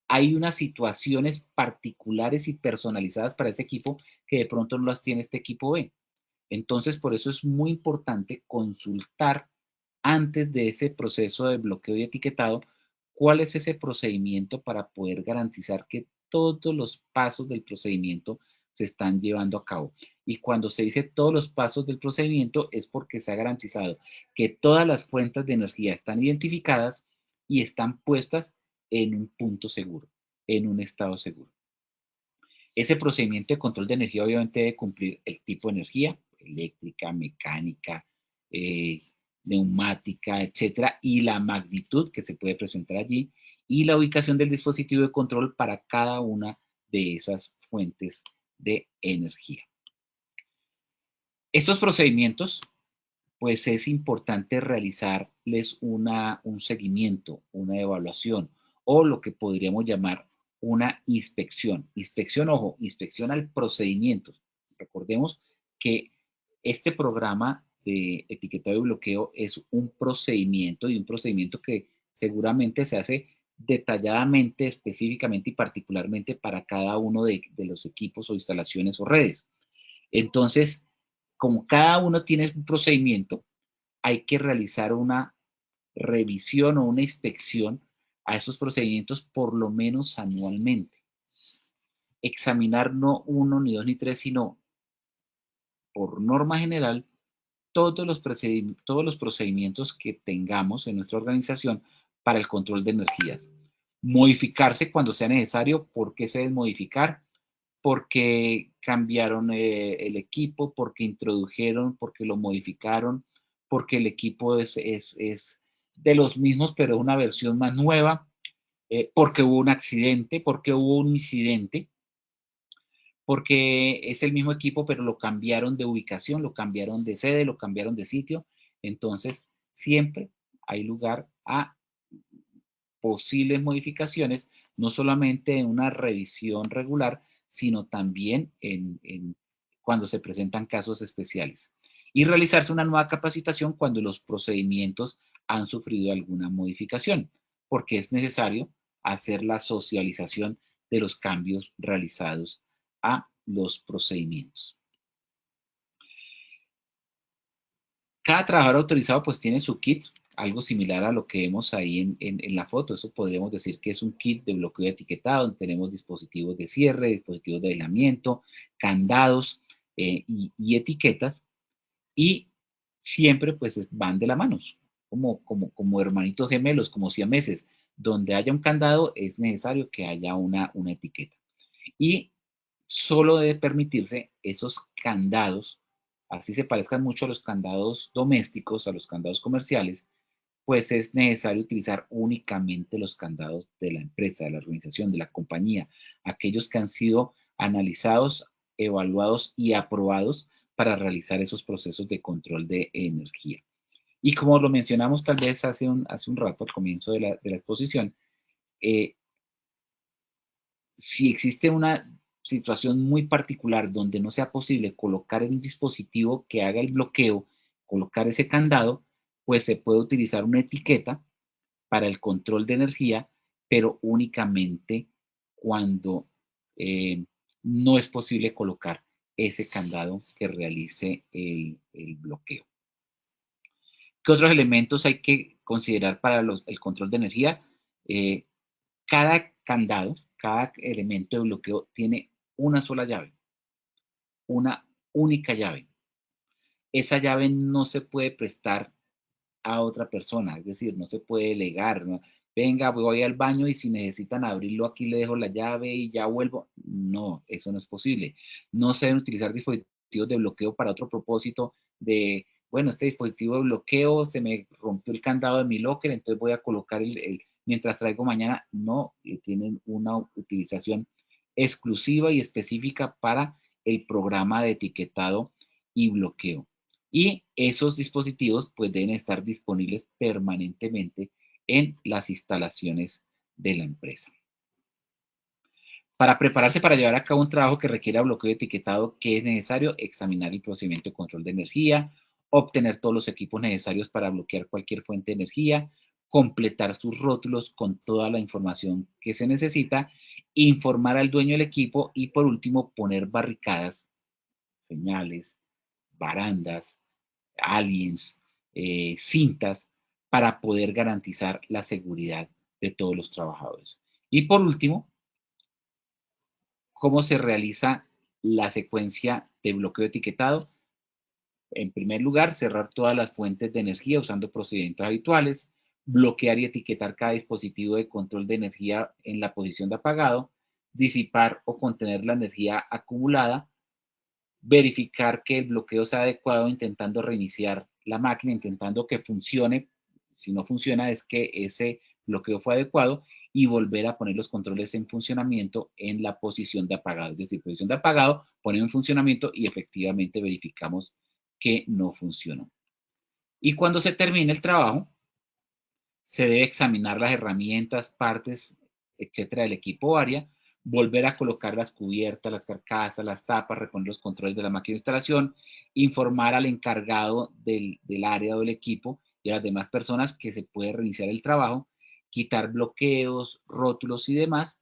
hay unas situaciones particulares y personalizadas para ese equipo que de pronto no las tiene este equipo B. Entonces, por eso es muy importante consultar antes de ese proceso de bloqueo y etiquetado cuál es ese procedimiento para poder garantizar que todos los pasos del procedimiento se están llevando a cabo. Y cuando se dice todos los pasos del procedimiento es porque se ha garantizado que todas las fuentes de energía están identificadas y están puestas en un punto seguro, en un estado seguro. Ese procedimiento de control de energía obviamente debe cumplir el tipo de energía, eléctrica, mecánica, neumática, etcétera, y la magnitud que se puede presentar allí, y la ubicación del dispositivo de control para cada una de esas fuentes de energía. Estos procedimientos, pues es importante realizarles un seguimiento, una evaluación, o lo que podríamos llamar una inspección. Inspección, ojo, inspección al procedimiento. Recordemos que este programa de etiquetado y bloqueo es un procedimiento, y un procedimiento que seguramente se hace detalladamente, específicamente y particularmente para cada uno de los equipos o instalaciones o redes. Entonces, como cada uno tiene un procedimiento, hay que realizar una revisión o una inspección a esos procedimientos por lo menos anualmente. Examinar no uno, ni dos, ni tres, sino por norma general todos los procedimientos que tengamos en nuestra organización para el control de energías. Modificarse cuando sea necesario. ¿Por qué se debe modificar? porque cambiaron el equipo, porque introdujeron, porque lo modificaron, porque el equipo es de los mismos, pero una versión más nueva, porque hubo un accidente, porque hubo un incidente, porque es el mismo equipo, pero lo cambiaron de ubicación, lo cambiaron de sede, lo cambiaron de sitio. Entonces, siempre hay lugar a posibles modificaciones, no solamente en una revisión regular, sino también cuando se presentan casos especiales. Y realizarse una nueva capacitación cuando los procedimientos han sufrido alguna modificación, porque es necesario hacer la socialización de los cambios realizados a los procedimientos. Cada trabajador autorizado pues tiene su kit, algo similar a lo que vemos ahí en la foto. Eso podríamos decir que es un kit de bloqueo de etiquetado, donde tenemos dispositivos de cierre, dispositivos de aislamiento, candados y etiquetas, y siempre pues van de la mano, como hermanitos gemelos, como siameses. Donde haya un candado es necesario que haya una etiqueta. Y solo debe permitirse esos candados, así se parezcan mucho a los candados domésticos, a los candados comerciales, pues es necesario utilizar únicamente los candados de la empresa, de la organización, de la compañía, aquellos que han sido analizados, evaluados y aprobados para realizar esos procesos de control de energía. Y como lo mencionamos tal vez hace un rato al comienzo de la exposición, si existe una situación muy particular donde no sea posible colocar un dispositivo que haga el bloqueo, colocar ese candado, pues se puede utilizar una etiqueta para el control de energía, pero únicamente cuando no es posible colocar ese candado que realice el bloqueo. ¿Qué otros elementos hay que considerar para el control de energía? Cada candado, cada elemento de bloqueo tiene una sola llave, una única llave. Esa llave no se puede prestar a otra persona, es decir, no se puede delegar, ¿no? Venga, voy al baño y si necesitan abrirlo aquí le dejo la llave y ya vuelvo. No, eso no es posible. No se deben utilizar dispositivos de bloqueo para otro propósito de, bueno, este dispositivo de bloqueo se me rompió el candado de mi locker, entonces voy a colocar mientras traigo mañana. No, tienen una utilización exclusiva y específica para el programa de etiquetado y bloqueo. Y esos dispositivos pues deben estar disponibles permanentemente en las instalaciones de la empresa. Para prepararse para llevar a cabo un trabajo que requiera bloqueo de etiquetado, ¿qué es necesario? Examinar el procedimiento de control de energía, obtener todos los equipos necesarios para bloquear cualquier fuente de energía, completar sus rótulos con toda la información que se necesita, informar al dueño del equipo y por último poner barricadas, señales, barandas, aliens, cintas, para poder garantizar la seguridad de todos los trabajadores. Y por último, ¿cómo se realiza la secuencia de bloqueo de etiquetado? En primer lugar, cerrar todas las fuentes de energía usando procedimientos habituales, bloquear y etiquetar cada dispositivo de control de energía en la posición de apagado, disipar o contener la energía acumulada, verificar que el bloqueo sea adecuado intentando reiniciar la máquina, intentando que funcione. Si no funciona es que ese bloqueo fue adecuado y volver a poner los controles en funcionamiento en la posición de apagado. Es decir, posición de apagado, poner en funcionamiento y efectivamente verificamos que no funcionó. Y cuando se termine el trabajo, se debe examinar las herramientas, partes, etcétera, del equipo o área, volver a colocar las cubiertas, las carcasas, las tapas, reponer los controles de la máquina de instalación, informar al encargado del área o del equipo y a las demás personas que se puede reiniciar el trabajo, quitar bloqueos, rótulos y demás,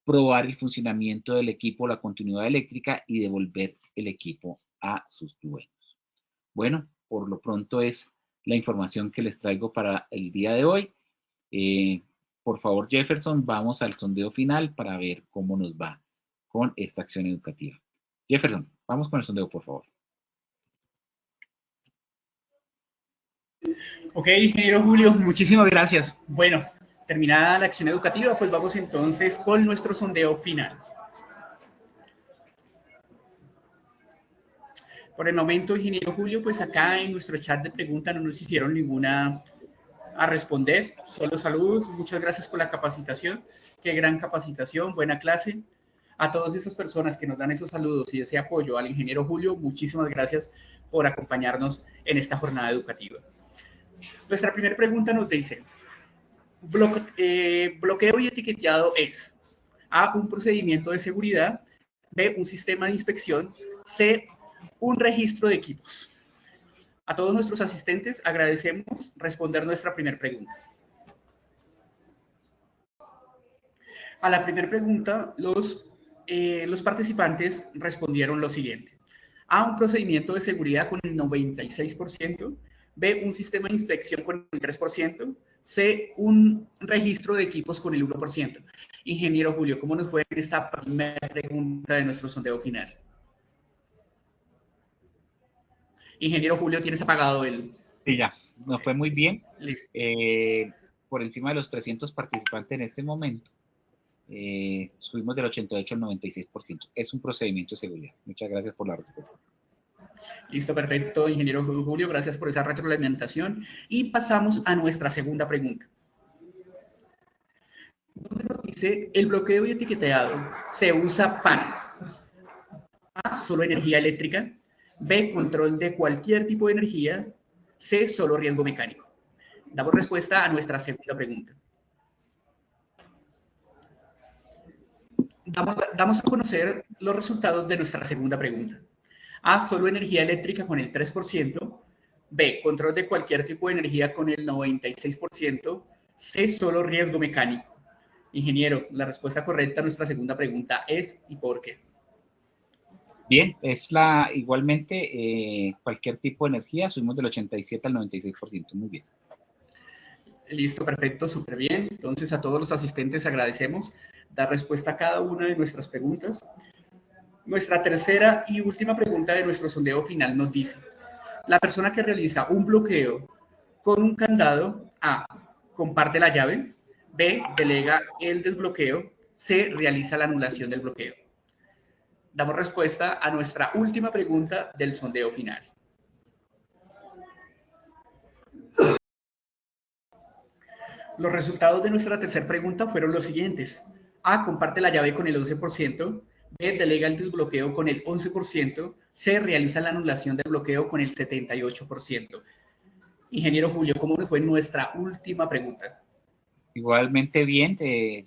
probar el funcionamiento del equipo, la continuidad eléctrica y devolver el equipo a sus dueños. Bueno, por lo pronto es la información que les traigo para el día de hoy. Por favor, Jefferson, vamos al sondeo final para ver cómo nos va con esta acción educativa. Jefferson, vamos con el sondeo, por favor. Ok, ingeniero Julio, muchísimas gracias. Bueno, terminada la acción educativa, pues vamos entonces con nuestro sondeo final. Por el momento, ingeniero Julio, pues acá en nuestro chat de preguntas no nos hicieron ninguna a responder, solo saludos, muchas gracias por la capacitación, qué gran capacitación, buena clase. A todas esas personas que nos dan esos saludos y ese apoyo al ingeniero Julio, muchísimas gracias por acompañarnos en esta jornada educativa. Nuestra primera pregunta nos dice, bloqueo y etiquetado es A, un procedimiento de seguridad, B, un sistema de inspección, C, un registro de equipos. A todos nuestros asistentes agradecemos responder nuestra primera pregunta. A la primera pregunta, los participantes respondieron lo siguiente. A, un procedimiento de seguridad con el 96%, B, un sistema de inspección con el 3%, C, un registro de equipos con el 1%. Ingeniero Julio, ¿cómo nos fue en esta primera pregunta de nuestro sondeo final? Ingeniero Julio, ¿tienes apagado el...? Sí, ya, nos fue muy bien. Listo. Por encima de los 300 participantes en este momento. Subimos del 88 al 96%. Es un procedimiento de seguridad. Muchas gracias por la respuesta. Listo, perfecto, ingeniero Julio. Gracias por esa retroalimentación. Y pasamos a nuestra segunda pregunta. Donde nos dice, el bloqueo y etiquetado se usa para A, solo energía eléctrica, B, control de cualquier tipo de energía, C, solo riesgo mecánico. Damos respuesta a nuestra segunda pregunta. Damos a conocer los resultados de nuestra segunda pregunta. A, solo energía eléctrica con el 3%, B, control de cualquier tipo de energía con el 96%, C, solo riesgo mecánico. Ingeniero, la respuesta correcta a nuestra segunda pregunta es ¿y por qué? Bien, es igualmente cualquier tipo de energía, subimos del 87 al 96%, muy bien. Listo, perfecto, súper bien. Entonces a todos los asistentes agradecemos dar respuesta a cada una de nuestras preguntas. Nuestra tercera y última pregunta de nuestro sondeo final nos dice, la persona que realiza un bloqueo con un candado, A, comparte la llave, B, delega el desbloqueo, C, realiza la anulación del bloqueo. Damos respuesta a nuestra última pregunta del sondeo final. Los resultados de nuestra tercera pregunta fueron los siguientes. A, comparte la llave con el 11%, B, delega el desbloqueo con el 11%, C, realiza la anulación del bloqueo con el 78%. Ingeniero Julio, ¿cómo nos fue nuestra última pregunta? Igualmente bien,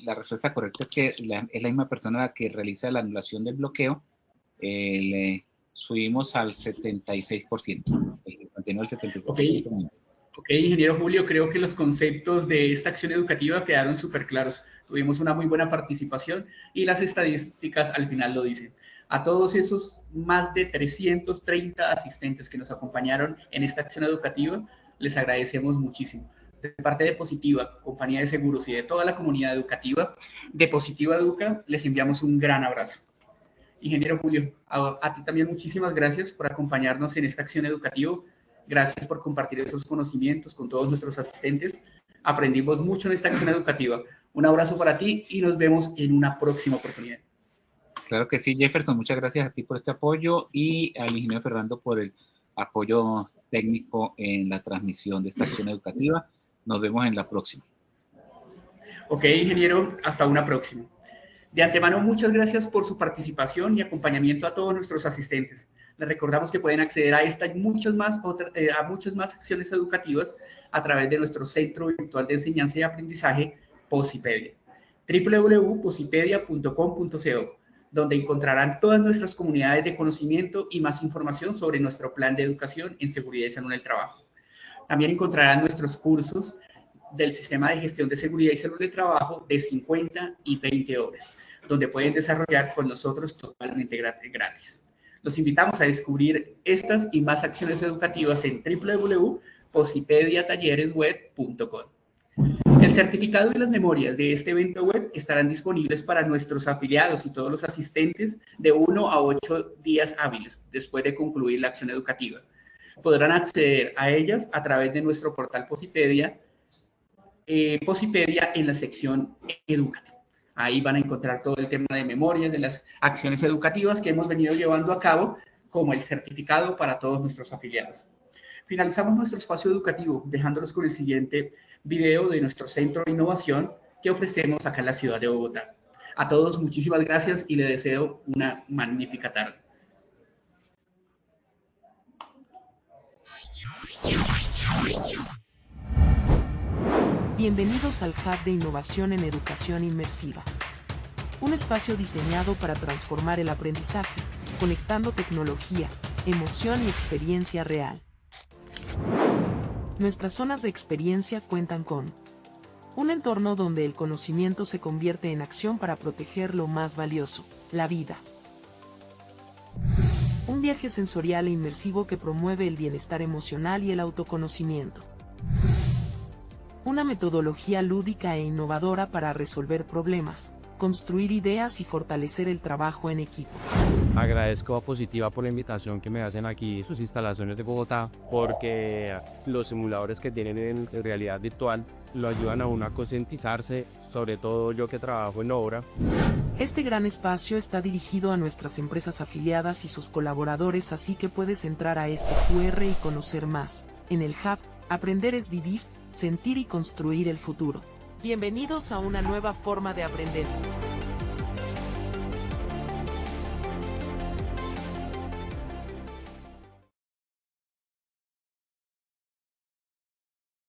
la respuesta correcta es que es la misma persona la que realiza la anulación del bloqueo. Le subimos al 76%, el 59 al 76%. Ok, ingeniero Julio, creo que los conceptos de esta acción educativa quedaron súper claros. Tuvimos una muy buena participación y las estadísticas al final lo dicen. A todos esos más de 330 asistentes que nos acompañaron en esta acción educativa, les agradecemos muchísimo. De parte de Positiva, Compañía de Seguros y de toda la comunidad educativa de Positiva Educa, les enviamos un gran abrazo. Ingeniero Julio, a ti también muchísimas gracias por acompañarnos en esta acción educativa. Gracias por compartir esos conocimientos con todos nuestros asistentes. Aprendimos mucho en esta acción educativa. Un abrazo para ti y nos vemos en una próxima oportunidad. Claro que sí, Jefferson. Muchas gracias a ti por este apoyo y al ingeniero Fernando por el apoyo técnico en la transmisión de esta acción educativa. Nos vemos en la próxima. Ok, ingeniero, hasta una próxima. De antemano, muchas gracias por su participación y acompañamiento a todos nuestros asistentes. Les recordamos que pueden acceder a esta y muchas más acciones educativas a través de nuestro Centro Virtual de Enseñanza y Aprendizaje, Posipedia. www.posipedia.com.co, donde encontrarán todas nuestras comunidades de conocimiento y más información sobre nuestro plan de educación en seguridad y salud en el trabajo. También encontrarán nuestros cursos del Sistema de Gestión de Seguridad y Salud del Trabajo de 50 y 20 horas, donde pueden desarrollar con nosotros totalmente gratis. Los invitamos a descubrir estas y más acciones educativas en www.posipediatalleresweb.com. El certificado y las memorias de este evento web estarán disponibles para nuestros afiliados y todos los asistentes de 1 a 8 días hábiles después de concluir la acción educativa. Podrán acceder a ellas a través de nuestro portal Posipedia, Posipedia en la sección Educativa. Ahí van a encontrar todo el tema de memorias de las acciones educativas que hemos venido llevando a cabo como el certificado para todos nuestros afiliados. Finalizamos nuestro espacio educativo dejándolos con el siguiente video de nuestro centro de innovación que ofrecemos acá en la ciudad de Bogotá. A todos muchísimas gracias y les deseo una magnífica tarde. Bienvenidos al Hub de Innovación en Educación Inmersiva. Un espacio diseñado para transformar el aprendizaje, conectando tecnología, emoción y experiencia real. Nuestras zonas de experiencia cuentan con un entorno donde el conocimiento se convierte en acción para proteger lo más valioso, la vida. Un viaje sensorial e inmersivo que promueve el bienestar emocional y el autoconocimiento. Una metodología lúdica e innovadora para resolver problemas, construir ideas y fortalecer el trabajo en equipo. Agradezco a Positiva por la invitación que me hacen aquí, sus instalaciones de Bogotá, porque los simuladores que tienen en realidad virtual lo ayudan a uno a concientizarse, sobre todo yo que trabajo en obra. Este gran espacio está dirigido a nuestras empresas afiliadas y sus colaboradores, así que puedes entrar a este QR y conocer más. En el Hub, aprender es vivir, sentir y construir el futuro. Bienvenidos a una nueva forma de aprender.